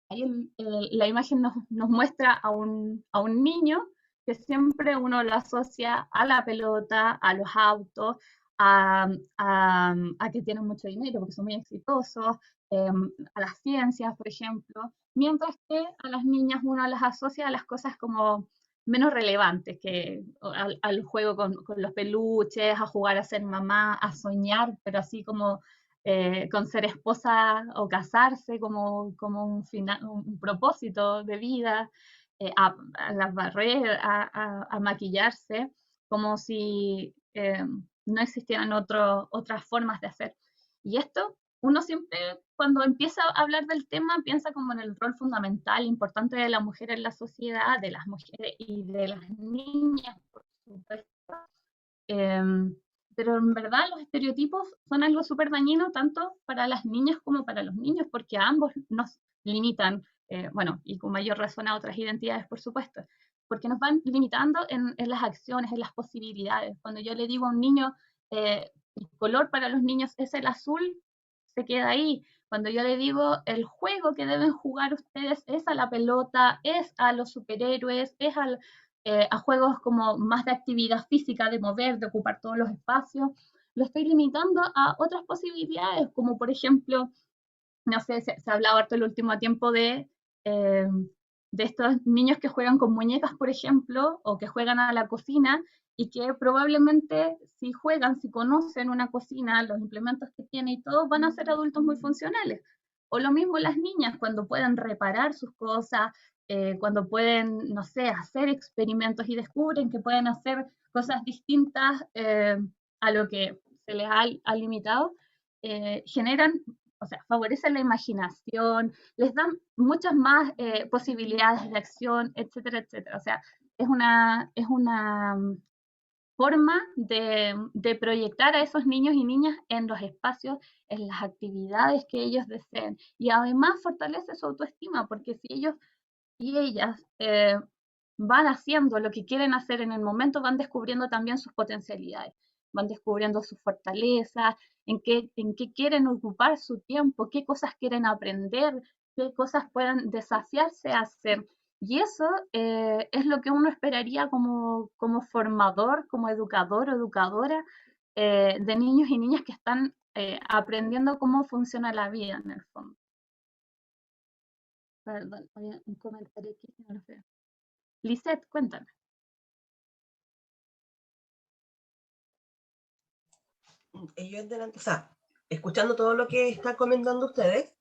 Ahí la imagen nos muestra a un niño que siempre uno lo asocia a la pelota, a los autos, a que tienen mucho dinero porque son muy exitosos, a las ciencias, por ejemplo, mientras que a las niñas uno las asocia a las cosas como menos relevantes, que al juego con los peluches, a jugar a ser mamá, a soñar, pero así como con ser esposa o casarse como un propósito de vida, a las barreras, a maquillarse, como si no existieran otras formas de hacer. Y esto, uno siempre, cuando empieza a hablar del tema, piensa como en el rol fundamental, importante de la mujer en la sociedad, de las mujeres y de las niñas, por supuesto. Pero en verdad los estereotipos son algo súper dañino tanto para las niñas como para los niños, porque a ambos nos limitan, bueno, y con mayor razón a otras identidades, por supuesto, porque nos van limitando en las acciones, en las posibilidades. Cuando yo le digo a un niño, el color para los niños es el azul, se queda ahí. Cuando yo le digo, el juego que deben jugar ustedes es a la pelota, es a los superhéroes, es a juegos como más de actividad física, de mover, de ocupar todos los espacios, lo estoy limitando a otras posibilidades, como por ejemplo, no sé, se ha hablado harto el último tiempo de estos niños que juegan con muñecas, por ejemplo, o que juegan a la cocina, y que probablemente si juegan, si conocen una cocina, los implementos que tiene y todo, van a ser adultos muy funcionales. O lo mismo las niñas, cuando pueden reparar sus cosas, cuando pueden, no sé, hacer experimentos y descubren que pueden hacer cosas distintas a lo que se les ha limitado, generan o sea, favorece la imaginación, les dan muchas más posibilidades de acción, etcétera, etcétera. O sea, es una forma de proyectar a esos niños y niñas en los espacios, en las actividades que ellos deseen. Y además fortalece su autoestima, porque si ellos y ellas van haciendo lo que quieren hacer en el momento, van descubriendo también sus potencialidades, van descubriendo sus fortalezas, en qué quieren ocupar su tiempo, qué cosas quieren aprender, qué cosas pueden desafiarse a hacer. Y eso es lo que uno esperaría como formador, como educador o educadora de niños y niñas que están aprendiendo cómo funciona la vida en el fondo. Perdón, había un comentario aquí que no lo veo. Lisette, cuéntame. O sea, escuchando todo lo que están comentando ustedes,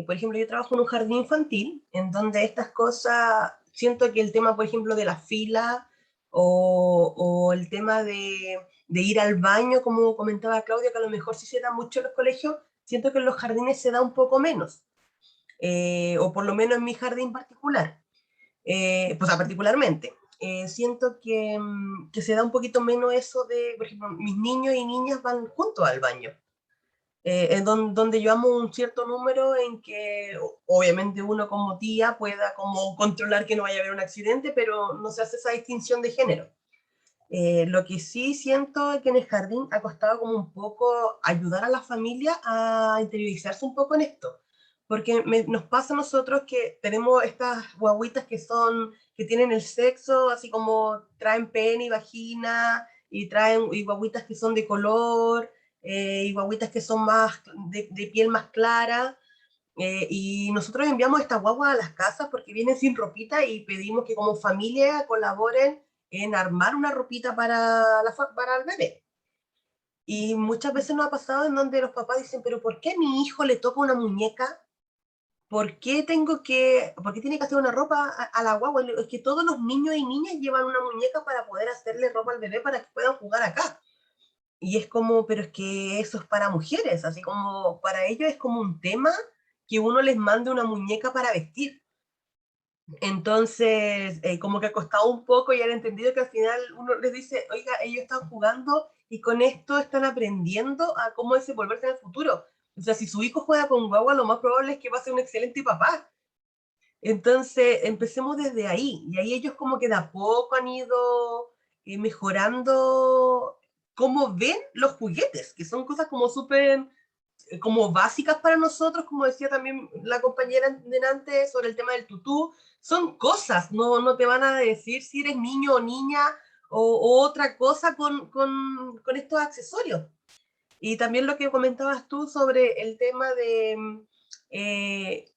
por ejemplo, yo trabajo en un jardín infantil, en donde estas cosas, siento que el tema, por ejemplo, de la fila, o el tema de ir al baño, como comentaba Claudia, que a lo mejor sí se da mucho en los colegios, siento que en los jardines se da un poco menos, o por lo menos en mi jardín particular, pues particularmente. Siento que se da un poquito menos eso de, por ejemplo, mis niños y niñas van juntos al baño. Donde yo amo un cierto número en que obviamente uno como tía pueda como controlar que no vaya a haber un accidente, pero no se hace esa distinción de género. Lo que sí siento es que en el jardín ha costado como un poco ayudar a la familia a interiorizarse un poco en esto, porque nos pasa a nosotros que tenemos estas guaguitas que tienen el sexo, así como traen pene y vagina, y traen y guaguitas que son de color, y guaguitas que son más de piel más clara, y nosotros enviamos esta guagua a las casas porque vienen sin ropita y pedimos que como familia colaboren en armar una ropita para el bebé. Y muchas veces nos ha pasado en donde los papás dicen, pero ¿por qué a mi hijo le toca una muñeca? ¿Por qué tiene que hacer una ropa a la guagua? Es que todos los niños y niñas llevan una muñeca para poder hacerle ropa al bebé para que puedan jugar acá. Y es como, pero es que eso es para mujeres, así como para ellos es como un tema que uno les mande una muñeca para vestir. Entonces, como que ha costado un poco y han entendido que al final uno les dice, oiga, ellos están jugando y con esto están aprendiendo a cómo desenvolverse en el futuro. O sea, si su hijo juega con guagua, lo más probable es que va a ser un excelente papá. Entonces, empecemos desde ahí. Y ahí ellos como que de a poco han ido mejorando cómo ven los juguetes, que son cosas como súper como básicas para nosotros, como decía también la compañera delante sobre el tema del tutú, son cosas, no te van a decir si eres niño o niña o otra cosa con estos accesorios. Y también lo que comentabas tú sobre el tema de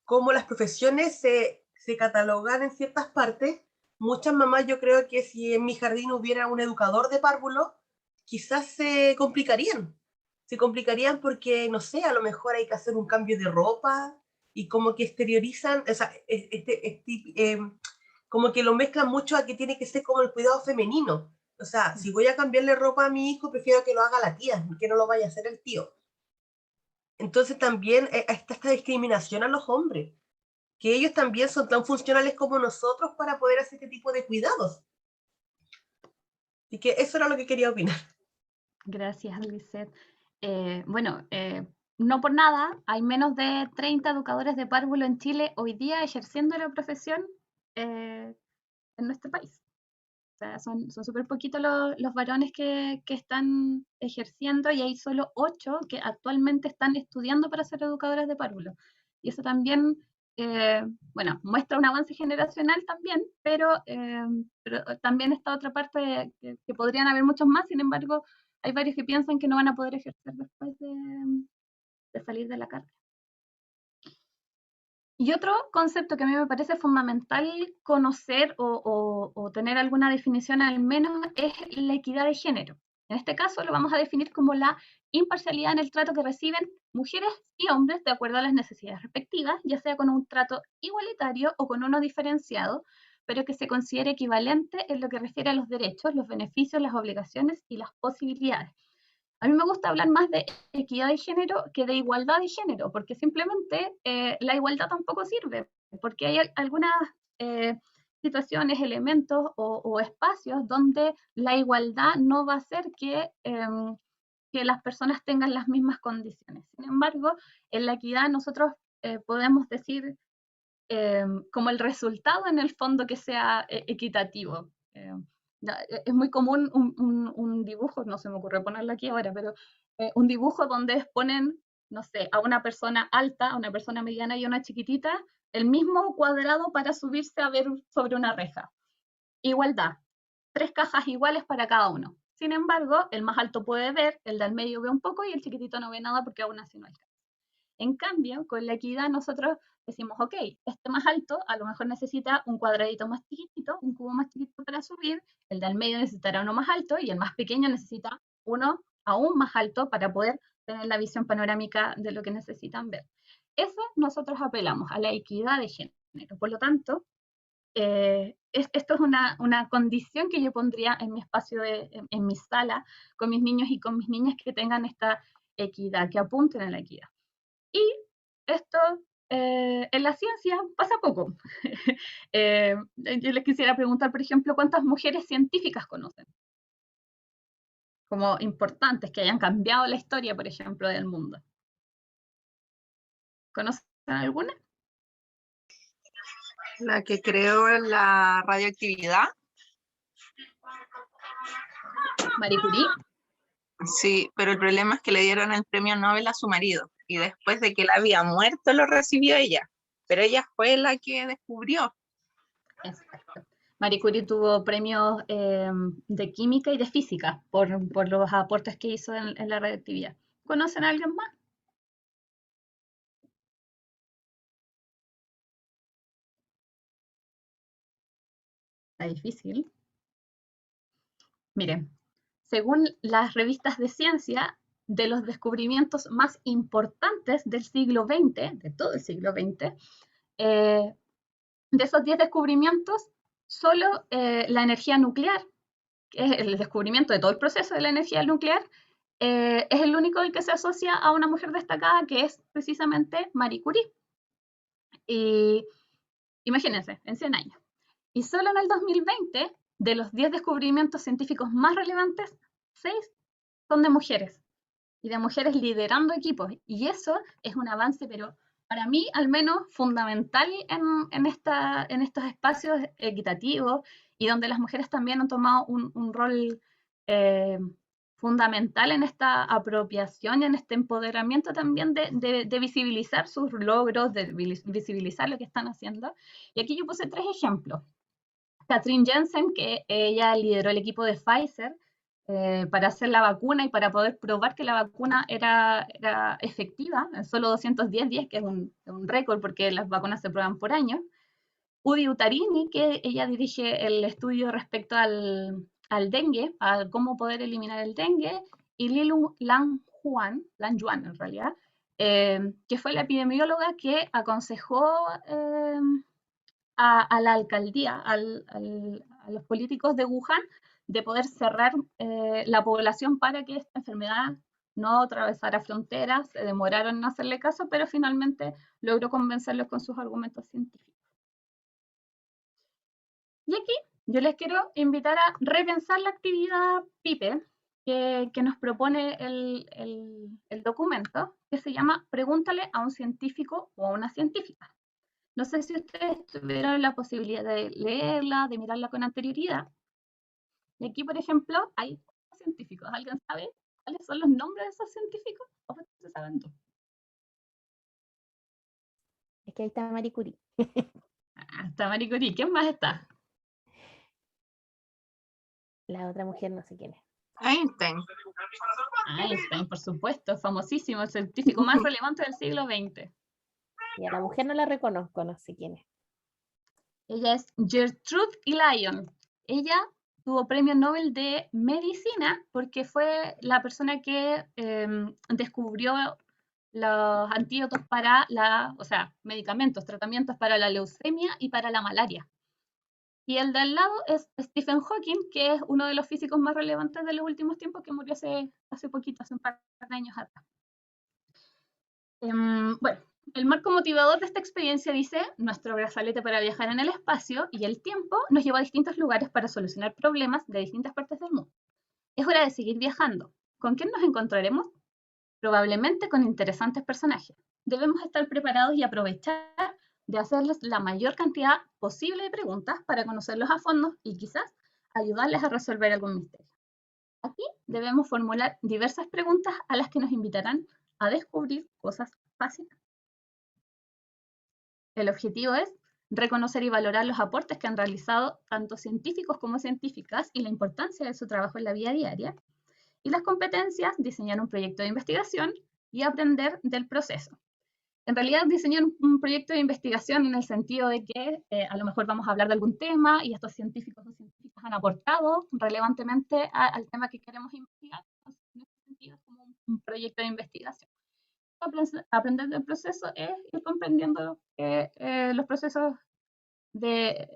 cómo las profesiones se catalogan en ciertas partes. Muchas mamás, yo creo que si en mi jardín hubiera un educador de párvulos, quizás se complicarían porque, no sé, a lo mejor hay que hacer un cambio de ropa y como que exteriorizan, o sea, como que lo mezclan mucho a que tiene que ser como el cuidado femenino. O sea, si voy a cambiarle ropa a mi hijo, prefiero que lo haga la tía, que no lo vaya a hacer el tío. Entonces también está esta discriminación a los hombres, que ellos también son tan funcionales como nosotros para poder hacer este tipo de cuidados. Así que eso era lo que quería opinar. Gracias, Lisette. Bueno, no por nada, hay menos de 30 educadores de párvulo en Chile hoy día ejerciendo la profesión en nuestro país. O sea, son súper poquitos los varones que están ejerciendo y hay solo 8 que actualmente están estudiando para ser educadores de párvulo. Y eso también, bueno, muestra un avance generacional también, pero también está otra parte que podrían haber muchos más, sin embargo, hay varios que piensan que no van a poder ejercer después de salir de la carrera. Y otro concepto que a mí me parece fundamental conocer o tener alguna definición al menos es la equidad de género. En este caso lo vamos a definir como la imparcialidad en el trato que reciben mujeres y hombres de acuerdo a las necesidades respectivas, ya sea con un trato igualitario o con uno diferenciado, pero que se considere equivalente en lo que refiere a los derechos, los beneficios, las obligaciones y las posibilidades. A mí me gusta hablar más de equidad de género que de igualdad de género, porque simplemente la igualdad tampoco sirve, porque hay algunas situaciones, elementos o espacios donde la igualdad no va a hacer que las personas tengan las mismas condiciones. Sin embargo, en la equidad nosotros podemos decir como el resultado en el fondo que sea equitativo. Es muy común un dibujo, no se me ocurre ponerlo aquí ahora, pero un dibujo donde ponen, no sé, a una persona alta, a una persona mediana y a una chiquitita, el mismo cuadrado para subirse a ver sobre una reja. Igualdad, 3 cajas iguales para cada uno. Sin embargo, el más alto puede ver, el del medio ve un poco y el chiquitito no ve nada porque aún así no alcanza. En cambio, con la equidad nosotros decimos, ok, este más alto a lo mejor necesita un cuadradito más chiquitito, un cubo más chiquito para subir, el del medio necesitará uno más alto y el más pequeño necesita uno aún más alto para poder tener la visión panorámica de lo que necesitan ver. Eso nosotros apelamos a la equidad de género. Por lo tanto, esto es una condición que yo pondría en mi espacio, en mi sala, con mis niños y con mis niñas que tengan esta equidad, que apunten a la equidad. Y esto en la ciencia pasa poco. Yo les quisiera preguntar, por ejemplo, ¿cuántas mujeres científicas conocen? Como importantes, que hayan cambiado la historia, por ejemplo, del mundo. ¿Conocen alguna? La que creó la radioactividad. Marie Curie. Sí, pero el problema es que le dieron el premio Nobel a su marido y después de que él había muerto lo recibió ella, pero ella fue la que descubrió. Exacto. Marie Curie tuvo premios de química y de física por los aportes que hizo en la radioactividad. ¿Conocen a alguien más? Está difícil. Miren, según las revistas de ciencia, de los descubrimientos más importantes del siglo XX, de todo el siglo XX, de esos 10 descubrimientos, solo la energía nuclear, que es el descubrimiento de todo el proceso de la energía nuclear, es el único del que se asocia a una mujer destacada, que es precisamente Marie Curie. Y imagínense, en 100 años. Y solo en el 2020, de los 10 descubrimientos científicos más relevantes, 6 son de mujeres, y de mujeres liderando equipos. Y eso es un avance, pero para mí al menos fundamental en estos espacios equitativos y donde las mujeres también han tomado un rol fundamental en esta apropiación y en este empoderamiento también de visibilizar sus logros, de visibilizar lo que están haciendo. Y aquí yo puse 3 ejemplos. Katrin Jensen, que ella lideró el equipo de Pfizer para hacer la vacuna y para poder probar que la vacuna era efectiva en solo 210 días, que es un récord porque las vacunas se prueban por año. Udi Utarini, que ella dirige el estudio respecto al dengue, a cómo poder eliminar el dengue, y Lilu Langjuan en realidad, que fue la epidemióloga que aconsejó a la alcaldía, a los políticos de Wuhan, de poder cerrar la población para que esta enfermedad no atravesara fronteras. Se demoraron en hacerle caso, pero finalmente logró convencerlos con sus argumentos científicos. Y aquí yo les quiero invitar a repensar la actividad PIPE que nos propone el documento, que se llama Pregúntale a un científico o a una científica. No sé si ustedes tuvieron la posibilidad de leerla, de mirarla con anterioridad. Y aquí, por ejemplo, hay científicos. ¿Alguien sabe cuáles son los nombres de esos científicos? ¿O ustedes saben tú? Es que ahí está Marie Curie. Está Marie Curie. ¿Quién más está? La otra mujer no sé quién es. Einstein. Einstein, por supuesto, famosísimo, el científico más relevante del siglo XX. Y a la mujer no la reconozco, no sé quién es. Ella es Gertrude Lyon. Ella tuvo premio Nobel de Medicina porque fue la persona que descubrió los antídotos para medicamentos, tratamientos para la leucemia y para la malaria. Y el de al lado es Stephen Hawking, que es uno de los físicos más relevantes de los últimos tiempos, que murió hace poquito, hace un par de años atrás. Bueno, el marco motivador de esta experiencia dice: nuestro brazalete para viajar en el espacio y el tiempo nos lleva a distintos lugares para solucionar problemas de distintas partes del mundo. Es hora de seguir viajando. ¿Con quién nos encontraremos? Probablemente con interesantes personajes. Debemos estar preparados y aprovechar de hacerles la mayor cantidad posible de preguntas para conocerlos a fondo y quizás ayudarles a resolver algún misterio. Aquí debemos formular diversas preguntas a las que nos invitarán a descubrir cosas fascinantes. El objetivo es reconocer y valorar los aportes que han realizado tanto científicos como científicas y la importancia de su trabajo en la vida diaria. Y las competencias: diseñar un proyecto de investigación y aprender del proceso. En realidad, diseñar un proyecto de investigación en el sentido de que a lo mejor vamos a hablar de algún tema y estos científicos o científicas han aportado relevantemente al tema que queremos investigar. Entonces, en ese sentido, es como un proyecto de investigación. Aprender del proceso es ir comprendiendo que los procesos de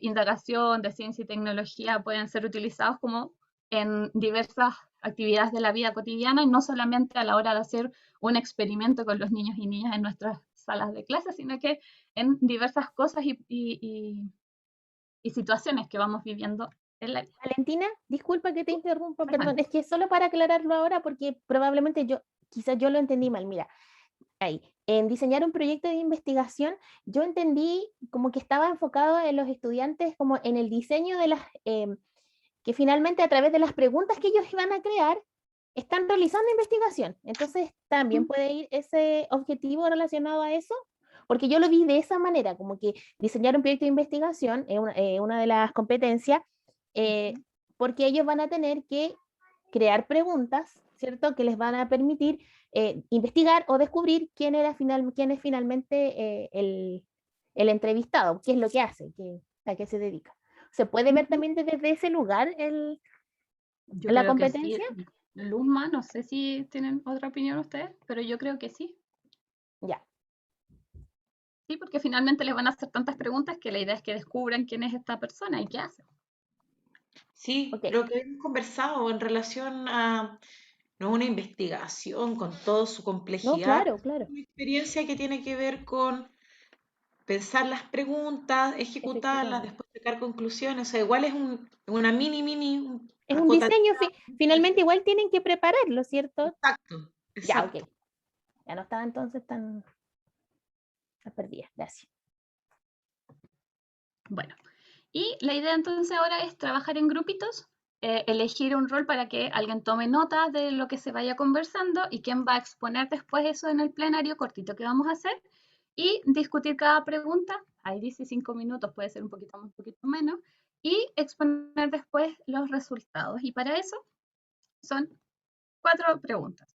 indagación, de ciencia y tecnología pueden ser utilizados como en diversas actividades de la vida cotidiana y no solamente a la hora de hacer un experimento con los niños y niñas en nuestras salas de clases, sino que en diversas cosas y situaciones que vamos viviendo en la vida. Valentina, disculpa que te interrumpa, perdón, es que solo para aclararlo ahora, porque probablemente quizás yo lo entendí mal. Mira, ahí, en diseñar un proyecto de investigación, yo entendí como que estaba enfocado en los estudiantes, como en el diseño de las, que finalmente a través de las preguntas que ellos iban a crear, están realizando investigación. Entonces, también puede ir ese objetivo relacionado a eso, porque yo lo vi de esa manera, como que diseñar un proyecto de investigación es una de las competencias, porque ellos van a tener que crear preguntas, ¿cierto? Que les van a permitir investigar o descubrir quién es finalmente el entrevistado, qué es lo que hace, a qué se dedica. ¿Se puede ver también desde ese lugar Yo la creo que sí. competencia? Luzma, no sé si tienen otra opinión ustedes, pero yo creo que sí. Ya. Sí, porque finalmente les van a hacer tantas preguntas que la idea es que descubran quién es esta persona y qué hace. Sí, lo que hemos conversado en relación a no una investigación con toda su complejidad, No, claro, claro. una experiencia que tiene que ver con pensar las preguntas, ejecutarlas, después sacar conclusiones. O sea, igual es una mini. Es un diseño, finalmente igual tienen que prepararlo, ¿cierto? Exacto, Ya, exacto. ok. Ya no estaba entonces tan perdida, gracias. Bueno, y la idea entonces ahora es trabajar en grupitos, elegir un rol para que alguien tome nota de lo que se vaya conversando y quién va a exponer después eso en el plenario cortito que vamos a hacer y discutir cada pregunta. Ahí dice 5 minutos, puede ser un poquito más, un poquito menos, y exponer después los resultados. Y para eso son 4 preguntas.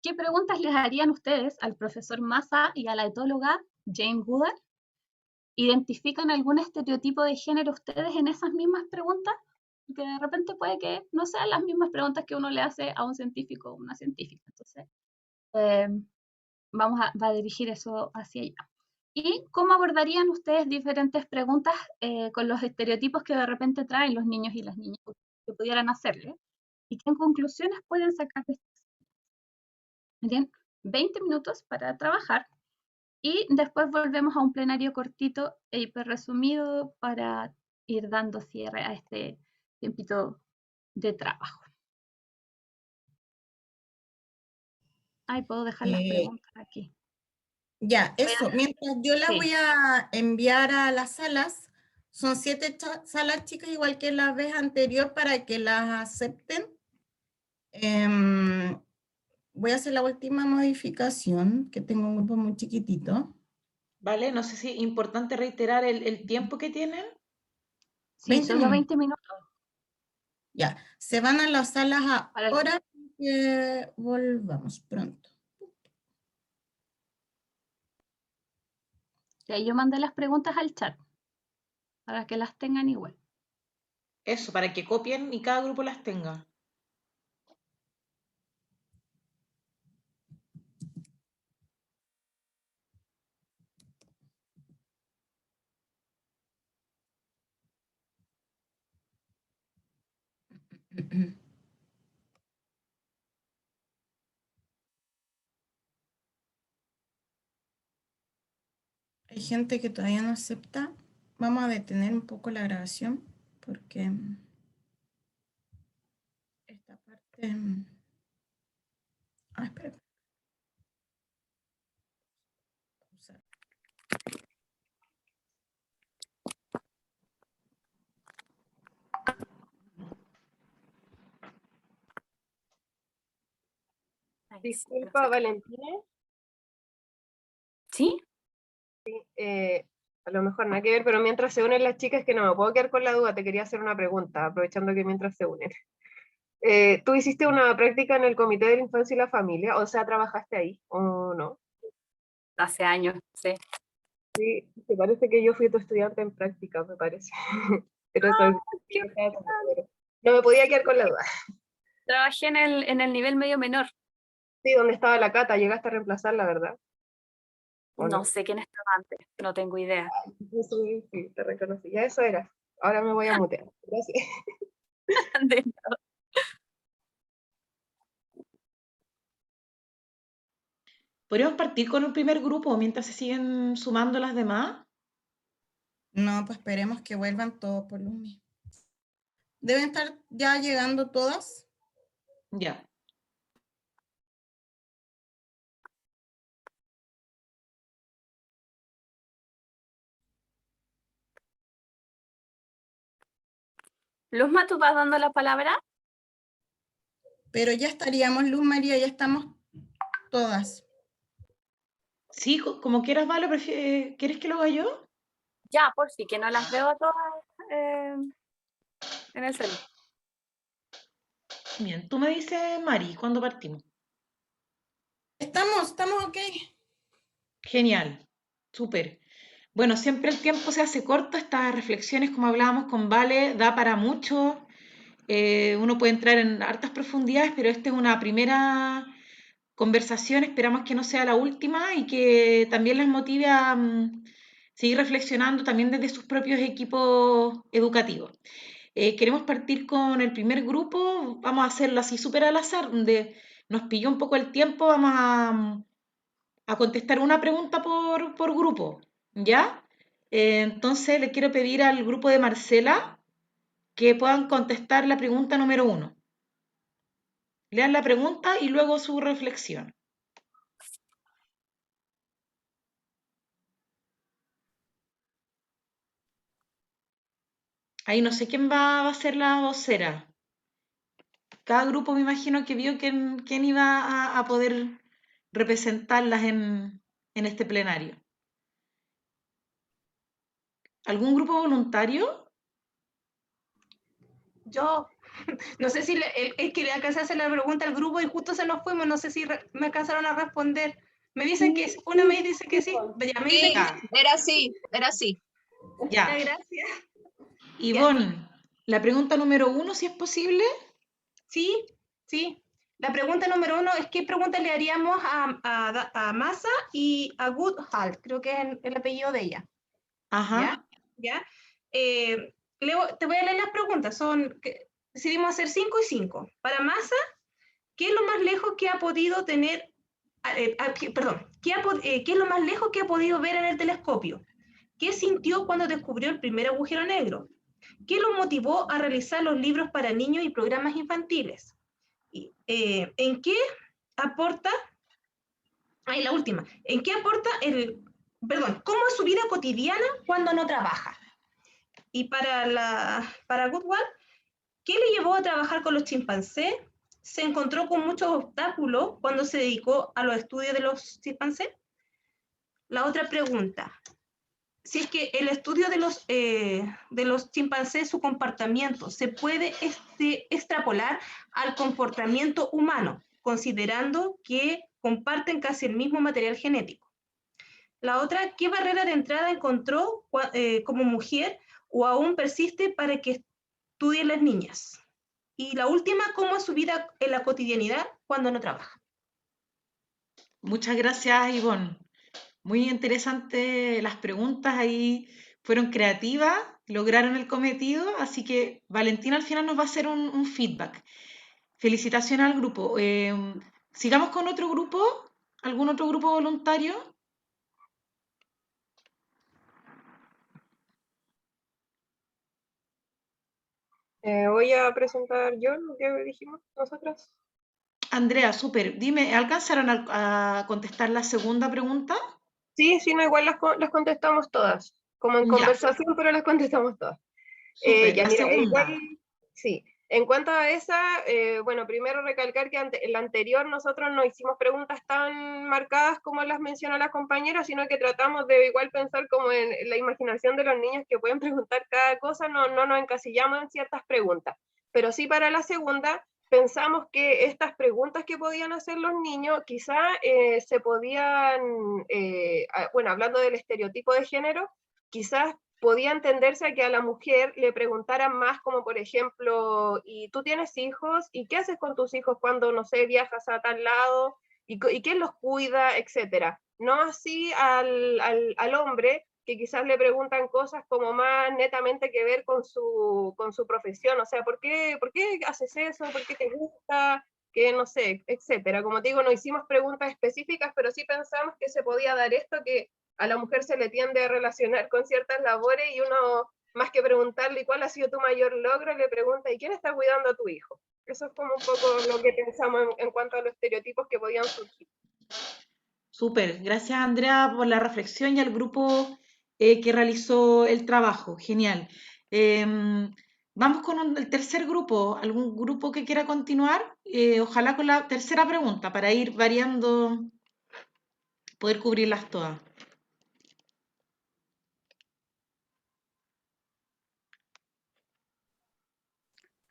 ¿Qué preguntas les harían ustedes al profesor Massa y a la etóloga Jane Goodall? ¿Identifican algún estereotipo de género ustedes en esas mismas preguntas? Porque de repente puede que no sean las mismas preguntas que uno le hace a un científico o una científica. Entonces, va a dirigir eso hacia allá. ¿Y cómo abordarían ustedes diferentes preguntas con los estereotipos que de repente traen los niños y las niñas que pudieran hacerle? ¿Y qué conclusiones pueden sacar de esto? Tienen 20 minutos para trabajar y después volvemos a un plenario cortito e hiper resumido para ir dando cierre a este tiempito de trabajo. Ay, puedo dejar las preguntas aquí. Ya, eso. Mientras yo la voy a enviar a las salas, son 7 salas chicas, igual que la vez anterior, para que las acepten. Voy a hacer la última modificación, que tengo un grupo muy chiquitito. Vale, no sé si es importante reiterar el tiempo que tienen. Sí, 20 solo minutos. 20 minutos. Ya, se van a las salas ahora que volvamos pronto. Y ahí yo mandé las preguntas al chat, para que las tengan igual. Eso, para que copien y cada grupo las tenga. Hay gente que todavía no acepta. Vamos a detener un poco la grabación porque esta parte... Ah, espera. Disculpa, Valentina. ¿Sí? A lo mejor nada que ver, pero mientras se unen las chicas, que no me puedo quedar con la duda, te quería hacer una pregunta, aprovechando que mientras se unen. ¿Tú hiciste una práctica en el Comité de la Infancia y la Familia? O sea, ¿trabajaste ahí o no? Hace años, sí. Sí, te parece que yo fui tu estudiante en práctica, me parece. Pero eso no me podía quedar con la duda. Trabajé en el nivel medio menor. Sí, ¿dónde estaba la Cata? Llegaste a reemplazarla, ¿verdad? ¿O No no? sé quién estaba antes, no tengo idea. Sí, sí, te reconocí. Ya eso era. Ahora me voy a mutear. Gracias. De nada. ¿Podríamos partir con un primer grupo mientras se siguen sumando las demás? No, pues esperemos que vuelvan todos por Lumi. Deben estar ya llegando todas. Ya. Luzma, ¿tú vas dando la palabra? Pero ya estaríamos, Luz María, ya estamos todas. Sí, como quieras, Valo, ¿quieres que lo haga yo? Ya, por si, que no las veo a todas en el celu. Bien, tú me dices, Mari, ¿cuándo partimos? Estamos ok. Genial, súper. Bueno, siempre el tiempo se hace corto, estas reflexiones, como hablábamos con Vale, da para mucho. Uno puede entrar en hartas profundidades, pero esta es una primera conversación, esperamos que no sea la última y que también les motive a seguir reflexionando también desde sus propios equipos educativos. Queremos partir con el primer grupo, vamos a hacerlo así súper al azar, donde nos pilló un poco el tiempo, vamos a contestar una pregunta por grupo, ¿ya? Entonces le quiero pedir al grupo de Marcela que puedan contestar la pregunta número 1. Lean la pregunta y luego su reflexión. Ahí no sé quién va a ser la vocera. Cada grupo me imagino que vio quién iba a poder representarlas en este plenario. ¿Algún grupo voluntario? Yo, no sé si es que le alcancé a hacer la pregunta al grupo y justo se nos fuimos, no sé si me alcanzaron a responder. Me dicen que una me dice que sí, ya me dicen que sí. Era así. Ya. Gracias. Ivonne, la pregunta número 1, si es posible. Sí, sí. La pregunta número 1 es ¿qué pregunta le haríamos a Masa y a Goodhall? Creo que es el apellido de ella. Ajá. ¿Ya? Te voy a leer las preguntas. Decidimos hacer 5 y 5. Para Masa, ¿qué es lo más lejos que ha podido tener? ¿Qué es lo más lejos que ha podido ver en el telescopio? ¿Qué sintió cuando descubrió el primer agujero negro? ¿Qué lo motivó a realizar los libros para niños y programas infantiles? ¿En qué aporta? Ahí la última. ¿En qué aporta cómo es su vida cotidiana cuando no trabaja? Y para Goodwall, ¿qué le llevó a trabajar con los chimpancés? ¿Se encontró con muchos obstáculos cuando se dedicó a los estudios de los chimpancés? La otra pregunta, si es que el estudio de los chimpancés, su comportamiento, se puede extrapolar al comportamiento humano, considerando que comparten casi el mismo material genético. La otra, ¿qué barrera de entrada encontró como mujer o aún persiste para que estudien las niñas? Y la última, ¿cómo es su vida en la cotidianidad cuando no trabaja? Muchas gracias, Ivonne. Muy interesante las preguntas ahí, fueron creativas. lograron el cometido, así que Valentina al final nos va a hacer un feedback. Felicitaciones al grupo. Sigamos con otro grupo. ¿Algún otro grupo voluntario? Voy a presentar yo lo que dijimos nosotras. Andrea, súper. Dime, ¿alcanzaron a contestar la segunda pregunta? Sí, no, igual las contestamos todas. Como en Ya. conversación, pero las contestamos todas. Súper, Ya, la mira, segunda. igual, sí. En cuanto a esa, bueno, primero recalcar que en la anterior nosotros no hicimos preguntas tan marcadas como las mencionó la compañera, sino que tratamos de igual pensar como en la imaginación de los niños que pueden preguntar cada cosa, no nos encasillamos en ciertas preguntas. Pero sí para la segunda pensamos que estas preguntas que podían hacer los niños quizá se podían, bueno, hablando del estereotipo de género, quizás podía entenderse a que a la mujer le preguntaran más como, por ejemplo, ¿y tú tienes hijos? ¿Y qué haces con tus hijos cuando, no sé, viajas a tal lado? ¿Y quién los cuida? Etcétera. No así al hombre, que quizás le preguntan cosas como más netamente que ver con su profesión, o sea, ¿por qué haces eso? ¿Por qué te gusta? Que no sé, etcétera. Como te digo, no hicimos preguntas específicas, pero sí pensamos que se podía dar esto, que a la mujer se le tiende a relacionar con ciertas labores y uno, más que preguntarle cuál ha sido tu mayor logro, le pregunta, ¿y quién está cuidando a tu hijo? Eso es como un poco lo que pensamos en cuanto a los estereotipos que podían surgir. Súper. Gracias, Andrea, por la reflexión y al grupo que realizó el trabajo. Genial. Vamos con el tercer grupo. ¿Algún grupo que quiera continuar? Ojalá con la tercera pregunta para ir variando, poder cubrirlas todas.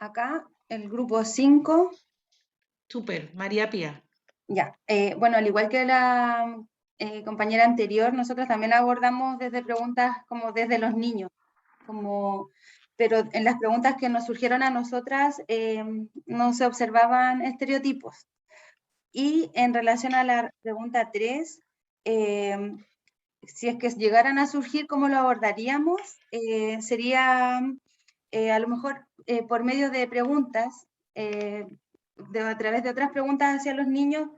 Acá, el grupo 5. Súper, María Pía. Ya, bueno, al igual que la compañera anterior, nosotros también abordamos desde preguntas como desde los niños, pero en las preguntas que nos surgieron a nosotras no se observaban estereotipos. Y en relación a la pregunta 3, si es que llegaran a surgir, ¿cómo lo abordaríamos? Sería a lo mejor por medio de preguntas, a través de otras preguntas hacia los niños,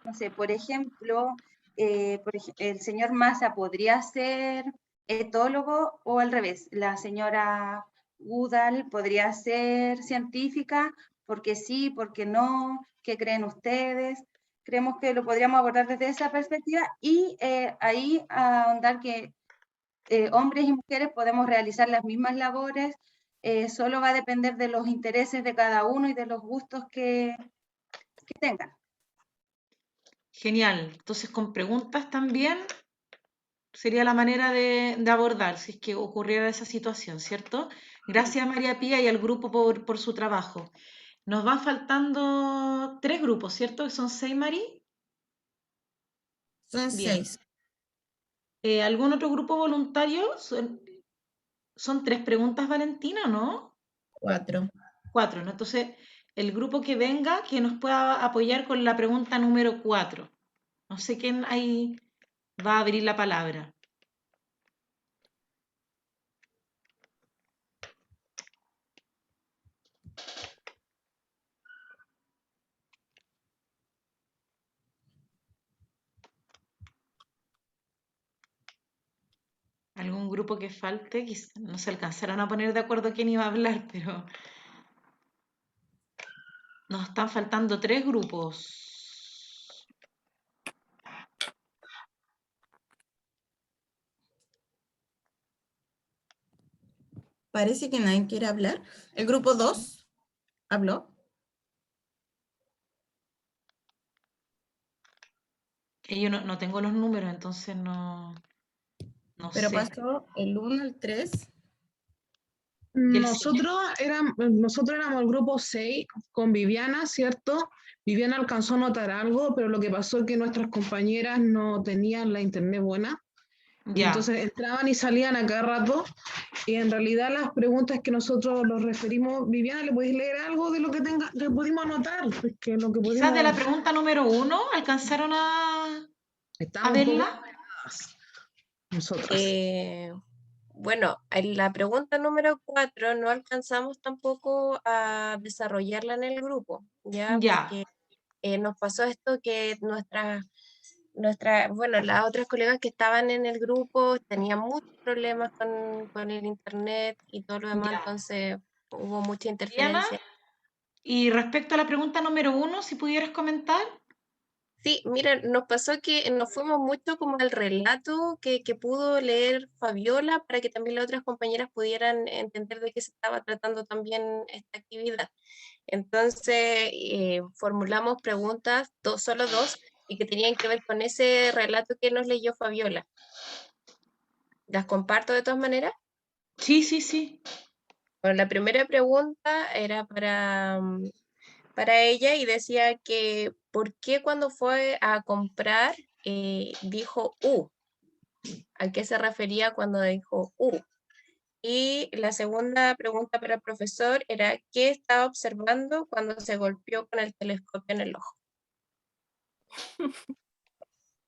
no sé, por ejemplo, el señor Massa podría ser etólogo o al revés, la señora Udall podría ser científica, porque sí, porque no, ¿qué creen ustedes? Creemos que lo podríamos abordar desde esa perspectiva y ahí ahondar que hombres y mujeres podemos realizar las mismas labores, solo va a depender de los intereses de cada uno y de los gustos que tengan. Genial. Entonces, con preguntas también sería la manera de abordar si es que ocurriera esa situación, ¿cierto? Gracias, María Pía, y al grupo por su trabajo. Nos van faltando 3 grupos, ¿cierto? ¿Son 6, Mari? Son Bien. 6. ¿Algún otro grupo voluntario? Son 3 preguntas, Valentina, ¿no? 4. 4, ¿no? Entonces, el grupo que venga, que nos pueda apoyar con la pregunta número 4. No sé quién ahí va a abrir la palabra. ¿Algún grupo que falte? No se alcanzaron a poner de acuerdo quién iba a hablar, pero nos están faltando 3 grupos. Parece que nadie quiere hablar. El grupo 2 habló. Que yo no tengo los números, entonces no Pero sé. pasó el 1 al 3. Nosotros éramos el grupo 6 con Viviana, ¿cierto? Viviana alcanzó a notar algo, pero lo que pasó es que nuestras compañeras no tenían la internet buena. Y Ya. entonces entraban y salían a cada rato. Y en realidad las preguntas que nosotros los referimos, Viviana, ¿le podéis leer algo de lo que pudimos anotar? Porque lo que Quizás de la pudimos... pregunta número 1 alcanzaron a Estamos un poco verla. nosotras. Bueno, en la pregunta número 4 no alcanzamos tampoco a desarrollarla en el grupo, ¿ya? Ya. Porque nos pasó esto que bueno, las otras colegas que estaban en el grupo tenían muchos problemas con el internet y todo lo demás, Ya. entonces hubo mucha Diana, interferencia. y respecto a la pregunta número 1, si pudieras comentar. Sí, mira, nos pasó que nos fuimos mucho como al relato que pudo leer Fabiola para que también las otras compañeras pudieran entender de qué se estaba tratando también esta actividad. Entonces, formulamos preguntas, solo dos, y que tenían que ver con ese relato que nos leyó Fabiola. ¿Las comparto de todas maneras? Sí, sí, sí. Bueno, la primera pregunta era para ella y decía que ¿por qué cuando fue a comprar dijo ¿A qué se refería cuando dijo Y la segunda pregunta para el profesor era ¿qué estaba observando cuando se golpeó con el telescopio en el ojo?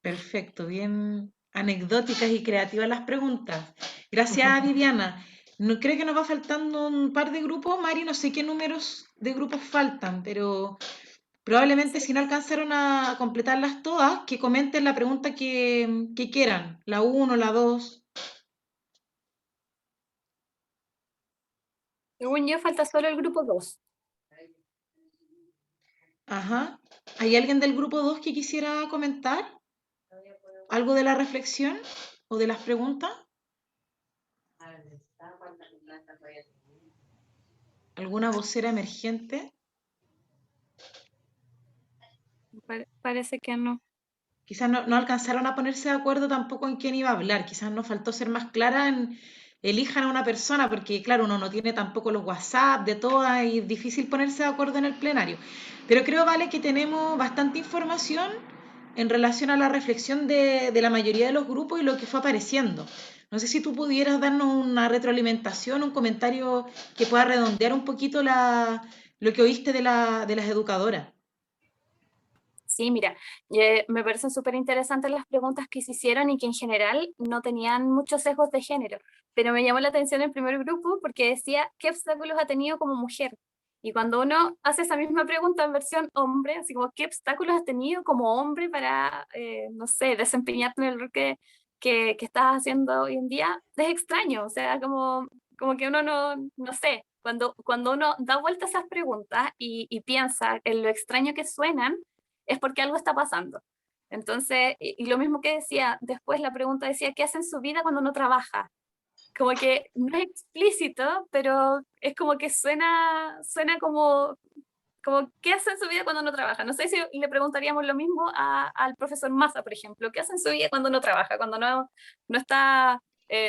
Perfecto, bien anecdóticas y creativas las preguntas. Gracias, Viviana. No, creo que nos va faltando un par de grupos. Mari, no sé qué números de grupos faltan, pero probablemente si no alcanzaron a completarlas todas, que comenten la pregunta que quieran, la 1, la 2. Según yo, falta solo el grupo 2. Ajá. ¿Hay alguien del grupo 2 que quisiera comentar algo de la reflexión o de las preguntas? ¿Alguna vocera emergente? Parece que no. Quizás no alcanzaron a ponerse de acuerdo tampoco en quién iba a hablar, quizás nos faltó ser más clara en elijan a una persona, porque claro, uno no tiene tampoco los WhatsApp de todas y es difícil ponerse de acuerdo en el plenario. Pero creo, Vale, que tenemos bastante información en relación a la reflexión de la mayoría de los grupos y lo que fue apareciendo. No sé si tú pudieras darnos una retroalimentación, un comentario que pueda redondear un poquito lo que oíste de las educadoras. Sí, mira, me parecen súper interesantes las preguntas que se hicieron y que en general no tenían muchos sesgos de género, pero me llamó la atención el primer grupo porque decía, ¿qué obstáculos ha tenido como mujer? Y cuando uno hace esa misma pregunta en versión hombre, así como, ¿qué obstáculos has tenido como hombre para, no sé, desempeñarte en el rol que estás haciendo hoy en día? Es extraño, o sea, como que uno no sé, cuando uno da vuelta a esas preguntas y piensa en lo extraño que suenan, es porque algo está pasando. Entonces, y lo mismo que decía, después la pregunta decía, ¿qué hace en su vida cuando no trabaja? Como que no es explícito, pero es como que suena como ¿qué hace en su vida cuando no trabaja? No sé si le preguntaríamos lo mismo al profesor Massa, por ejemplo, ¿qué hace en su vida cuando no trabaja? Cuando no está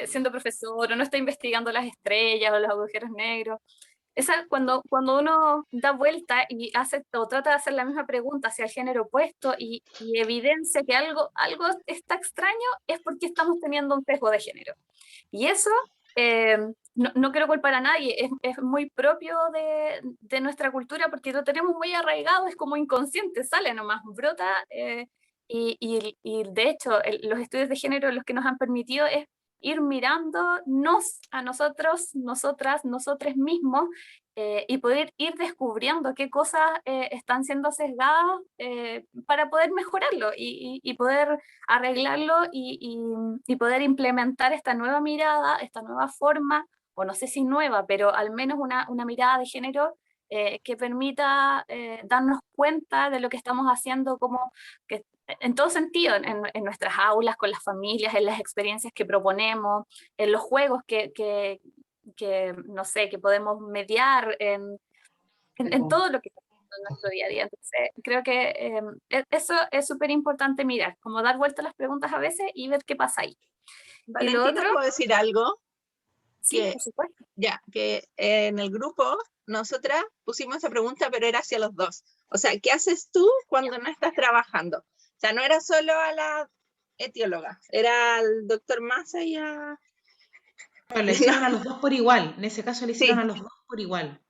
siendo profesor o no está investigando las estrellas o los agujeros negros. Cuando uno da vuelta y hace o trata de hacer la misma pregunta hacia el género opuesto y evidencia que algo está extraño, es porque estamos teniendo un sesgo de género. Y eso no quiero culpar a nadie, es muy propio de nuestra cultura porque lo tenemos muy arraigado, es como inconsciente, sale nomás, brota. Y de hecho, los estudios de género los que nos han permitido es ir mirándonos a nosotros, nosotras, nosotres mismos y poder ir descubriendo qué cosas están siendo sesgadas para poder mejorarlo y poder arreglarlo y poder implementar esta nueva mirada, esta nueva forma, o no sé si nueva, pero al menos una mirada de género que permita darnos cuenta de lo que estamos haciendo como que en todo sentido, en nuestras aulas, con las familias, en las experiencias que proponemos, en los juegos que no sé, que podemos mediar, en todo lo que estamos haciendo en nuestro día a día. Entonces, creo que eso es súper importante mirar, como dar vuelta a las preguntas a veces y ver qué pasa ahí. Y lo Valentina, otro, ¿puedo decir algo? sí, Que, por supuesto. ya, que en el grupo nosotras pusimos esa pregunta, pero era hacia los dos. O sea, ¿qué haces tú cuando no estás trabajando? O sea, no era solo a la etióloga, era al doctor Massa y a... Pero le hicieron a los dos por igual, en ese caso le hicieron Sí. a los dos por igual.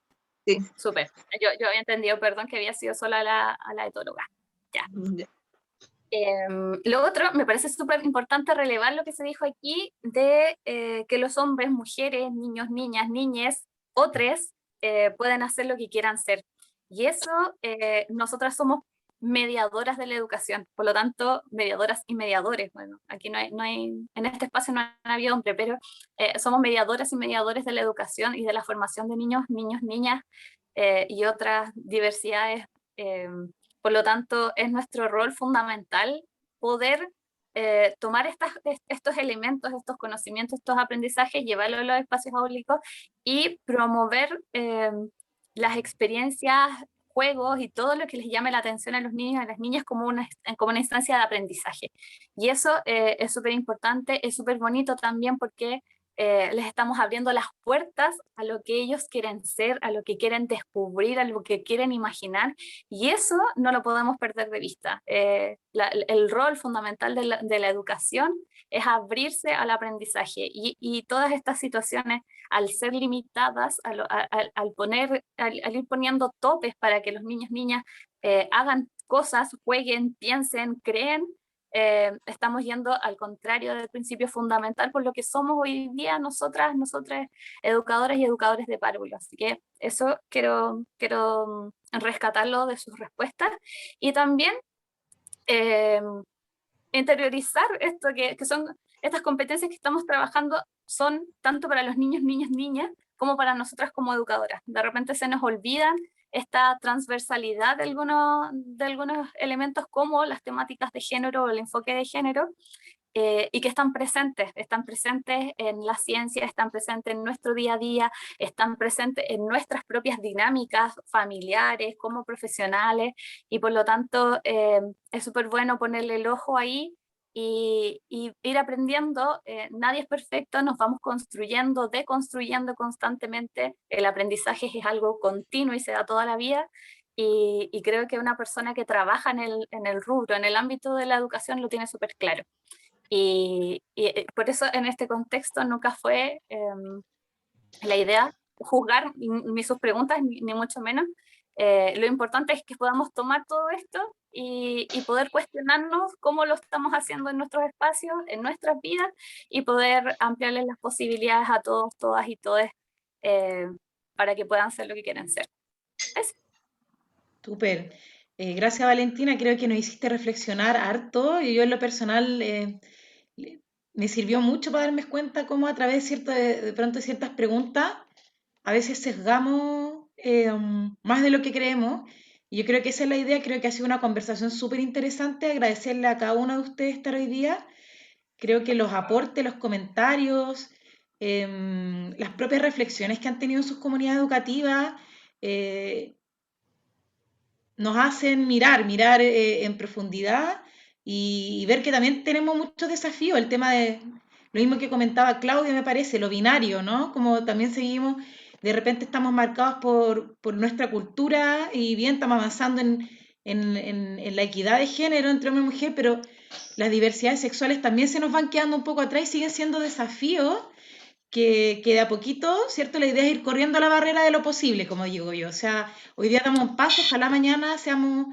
Sí. Súper. Yo había entendido, perdón, que había sido sola a la etóloga. Ya. Lo otro, me parece súper importante relevar lo que se dijo aquí de que los hombres, mujeres, niños, niñas, niñes, otros, pueden hacer lo que quieran ser. Y eso, nosotras somos mediadoras de la educación, por lo tanto, mediadoras y mediadores. Bueno, aquí en este espacio no ha habido hombre, pero somos mediadoras y mediadores de la educación y de la formación de niños, niñas y otras diversidades. Por lo tanto, es nuestro rol fundamental poder tomar estos elementos, estos conocimientos, estos aprendizajes, llevarlos a los espacios públicos y promover las experiencias, juegos y todo lo que les llame la atención a los niños y a las niñas como una instancia de aprendizaje. Y eso es súper importante, es súper bonito también porque les estamos abriendo las puertas a lo que ellos quieren ser, a lo que quieren descubrir, a lo que quieren imaginar, y eso no lo podemos perder de vista. El rol fundamental de la educación es abrirse al aprendizaje, y todas estas situaciones, al ser limitadas, al ir poniendo topes para que los niños, niñas hagan cosas, jueguen, piensen, creen, estamos yendo al contrario del principio fundamental por lo que somos hoy día nosotras educadoras y educadores de párvulo. Así que eso quiero rescatarlo de sus respuestas, y también interiorizar esto que son estas competencias que estamos trabajando, son tanto para los niños, niñas, como para nosotras como educadoras. De repente se nos olvidan esta transversalidad de algunos elementos como las temáticas de género o el enfoque de género, y que están presentes en la ciencia, están presentes en nuestro día a día, están presentes en nuestras propias dinámicas familiares, como profesionales, y por lo tanto es súper bueno ponerle el ojo ahí y ir aprendiendo. Nadie es perfecto, nos vamos construyendo, deconstruyendo constantemente. El aprendizaje es algo continuo y se da toda la vida, y creo que una persona que trabaja en el rubro, en el ámbito de la educación, lo tiene súper claro. Y por eso en este contexto nunca fue la idea juzgar ni sus preguntas, ni mucho menos. Lo importante es que podamos tomar todo esto y poder cuestionarnos cómo lo estamos haciendo en nuestros espacios, en nuestras vidas, y poder ampliarles las posibilidades a todos, todas y todes para que puedan ser lo que quieren ser. Eso. Súper. Gracias, Valentina. Creo que nos hiciste reflexionar harto, y yo en lo personal me sirvió mucho para darme cuenta cómo a través de pronto ciertas preguntas a veces sesgamos más de lo que creemos. Y yo creo que esa es la idea. Creo que ha sido una conversación súper interesante. Agradecerle a cada uno de ustedes estar hoy día. Creo que los aportes, los comentarios, las propias reflexiones que han tenido en sus comunidades educativas nos hacen mirar en profundidad, y ver que también tenemos muchos desafíos. El tema de lo mismo que comentaba Claudia, me parece, lo binario, ¿no? Como también seguimos, de repente estamos marcados por nuestra cultura, y bien, estamos avanzando en la equidad de género entre hombre y mujer, pero las diversidades sexuales también se nos van quedando un poco atrás y siguen siendo desafíos que de a poquito, ¿cierto? La idea es ir corriendo la barrera de lo posible, como digo yo. O sea, hoy día damos un paso, ojalá mañana seamos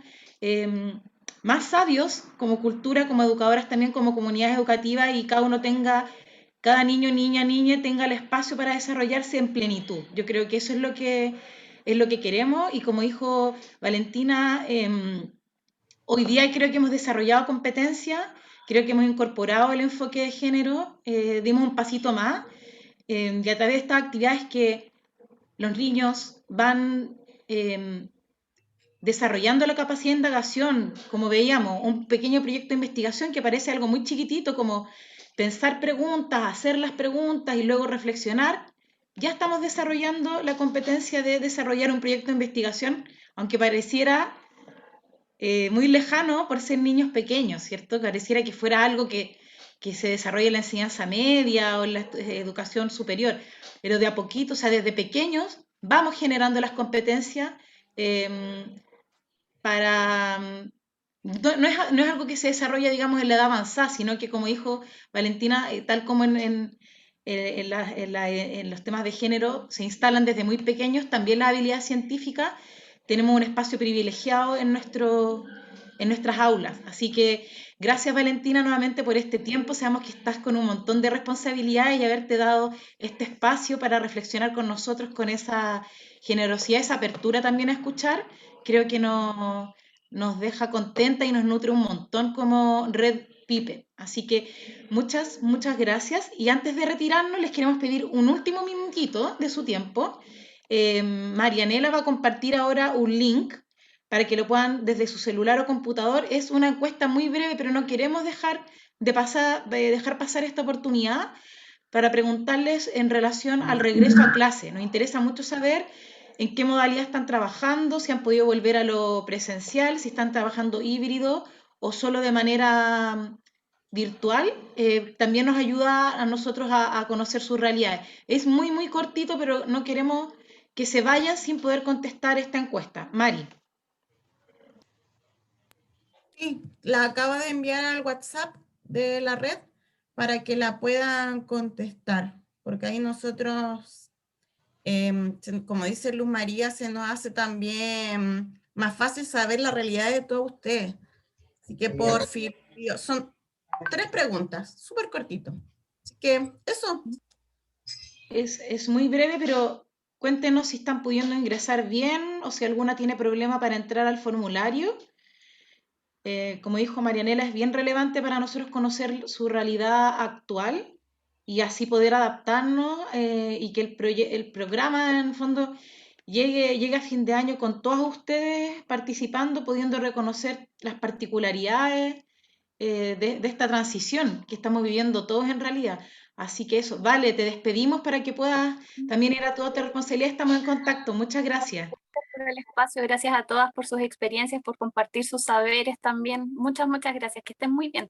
más sabios como cultura, como educadoras también, como comunidades educativas, y cada niño, niña tenga el espacio para desarrollarse en plenitud. Yo creo que eso es lo que queremos, y como dijo Valentina, hoy día creo que hemos desarrollado competencias, creo que hemos incorporado el enfoque de género, dimos un pasito más, y a través de estas actividades que los niños van desarrollando la capacidad de indagación, como veíamos, un pequeño proyecto de investigación que parece algo muy chiquitito, como pensar preguntas, hacer las preguntas y luego reflexionar. Ya estamos desarrollando la competencia de desarrollar un proyecto de investigación, aunque pareciera muy lejano por ser niños pequeños, ¿cierto? Pareciera que fuera algo que se desarrolla en la enseñanza media o en la educación superior, pero de a poquito, o sea, desde pequeños vamos generando las competencias para... No es algo que se desarrolla, digamos, en la edad avanzada, sino que, como dijo Valentina, tal como en los temas de género se instalan desde muy pequeños, también la habilidad científica. Tenemos un espacio privilegiado en en nuestras aulas. Así que gracias, Valentina, nuevamente por este tiempo. Sabemos que estás con un montón de responsabilidades y haberte dado este espacio para reflexionar con nosotros con esa generosidad, esa apertura también a escuchar. Creo que nos deja contenta y nos nutre un montón como Red Pipe. Así que muchas gracias. Y antes de retirarnos, les queremos pedir un último minutito de su tiempo. Marianela va a compartir ahora un link para que lo puedan desde su celular o computador. Es una encuesta muy breve, pero no queremos dejar pasar esta oportunidad para preguntarles en relación al regreso a clase. Nos interesa mucho saber en qué modalidad están trabajando, si han podido volver a lo presencial, si están trabajando híbrido o solo de manera virtual. También nos ayuda a nosotros a conocer sus realidades. Es muy cortito, pero no queremos que se vayan sin poder contestar esta encuesta. Mari. Sí, la acabo de enviar al WhatsApp de la red para que la puedan contestar, porque ahí nosotros, como dice Luz María, se nos hace también más fácil saber la realidad de todos ustedes. Así que por fin, son 3 preguntas, súper cortito. Así que eso. Es muy breve, pero cuéntenos si están pudiendo ingresar bien o si alguna tiene problema para entrar al formulario. Como dijo Marianela, es bien relevante para nosotros conocer su realidad actual y así poder adaptarnos y que el programa en el fondo llegue a fin de año con todos ustedes participando, pudiendo reconocer las particularidades de esta transición que estamos viviendo todos en realidad. Así que eso, vale, te despedimos para que puedas también ir a toda tu responsabilidad. Estamos en contacto. Muchas gracias. Por el espacio, gracias a todas por sus experiencias, por compartir sus saberes también. Muchas gracias, que estén muy bien.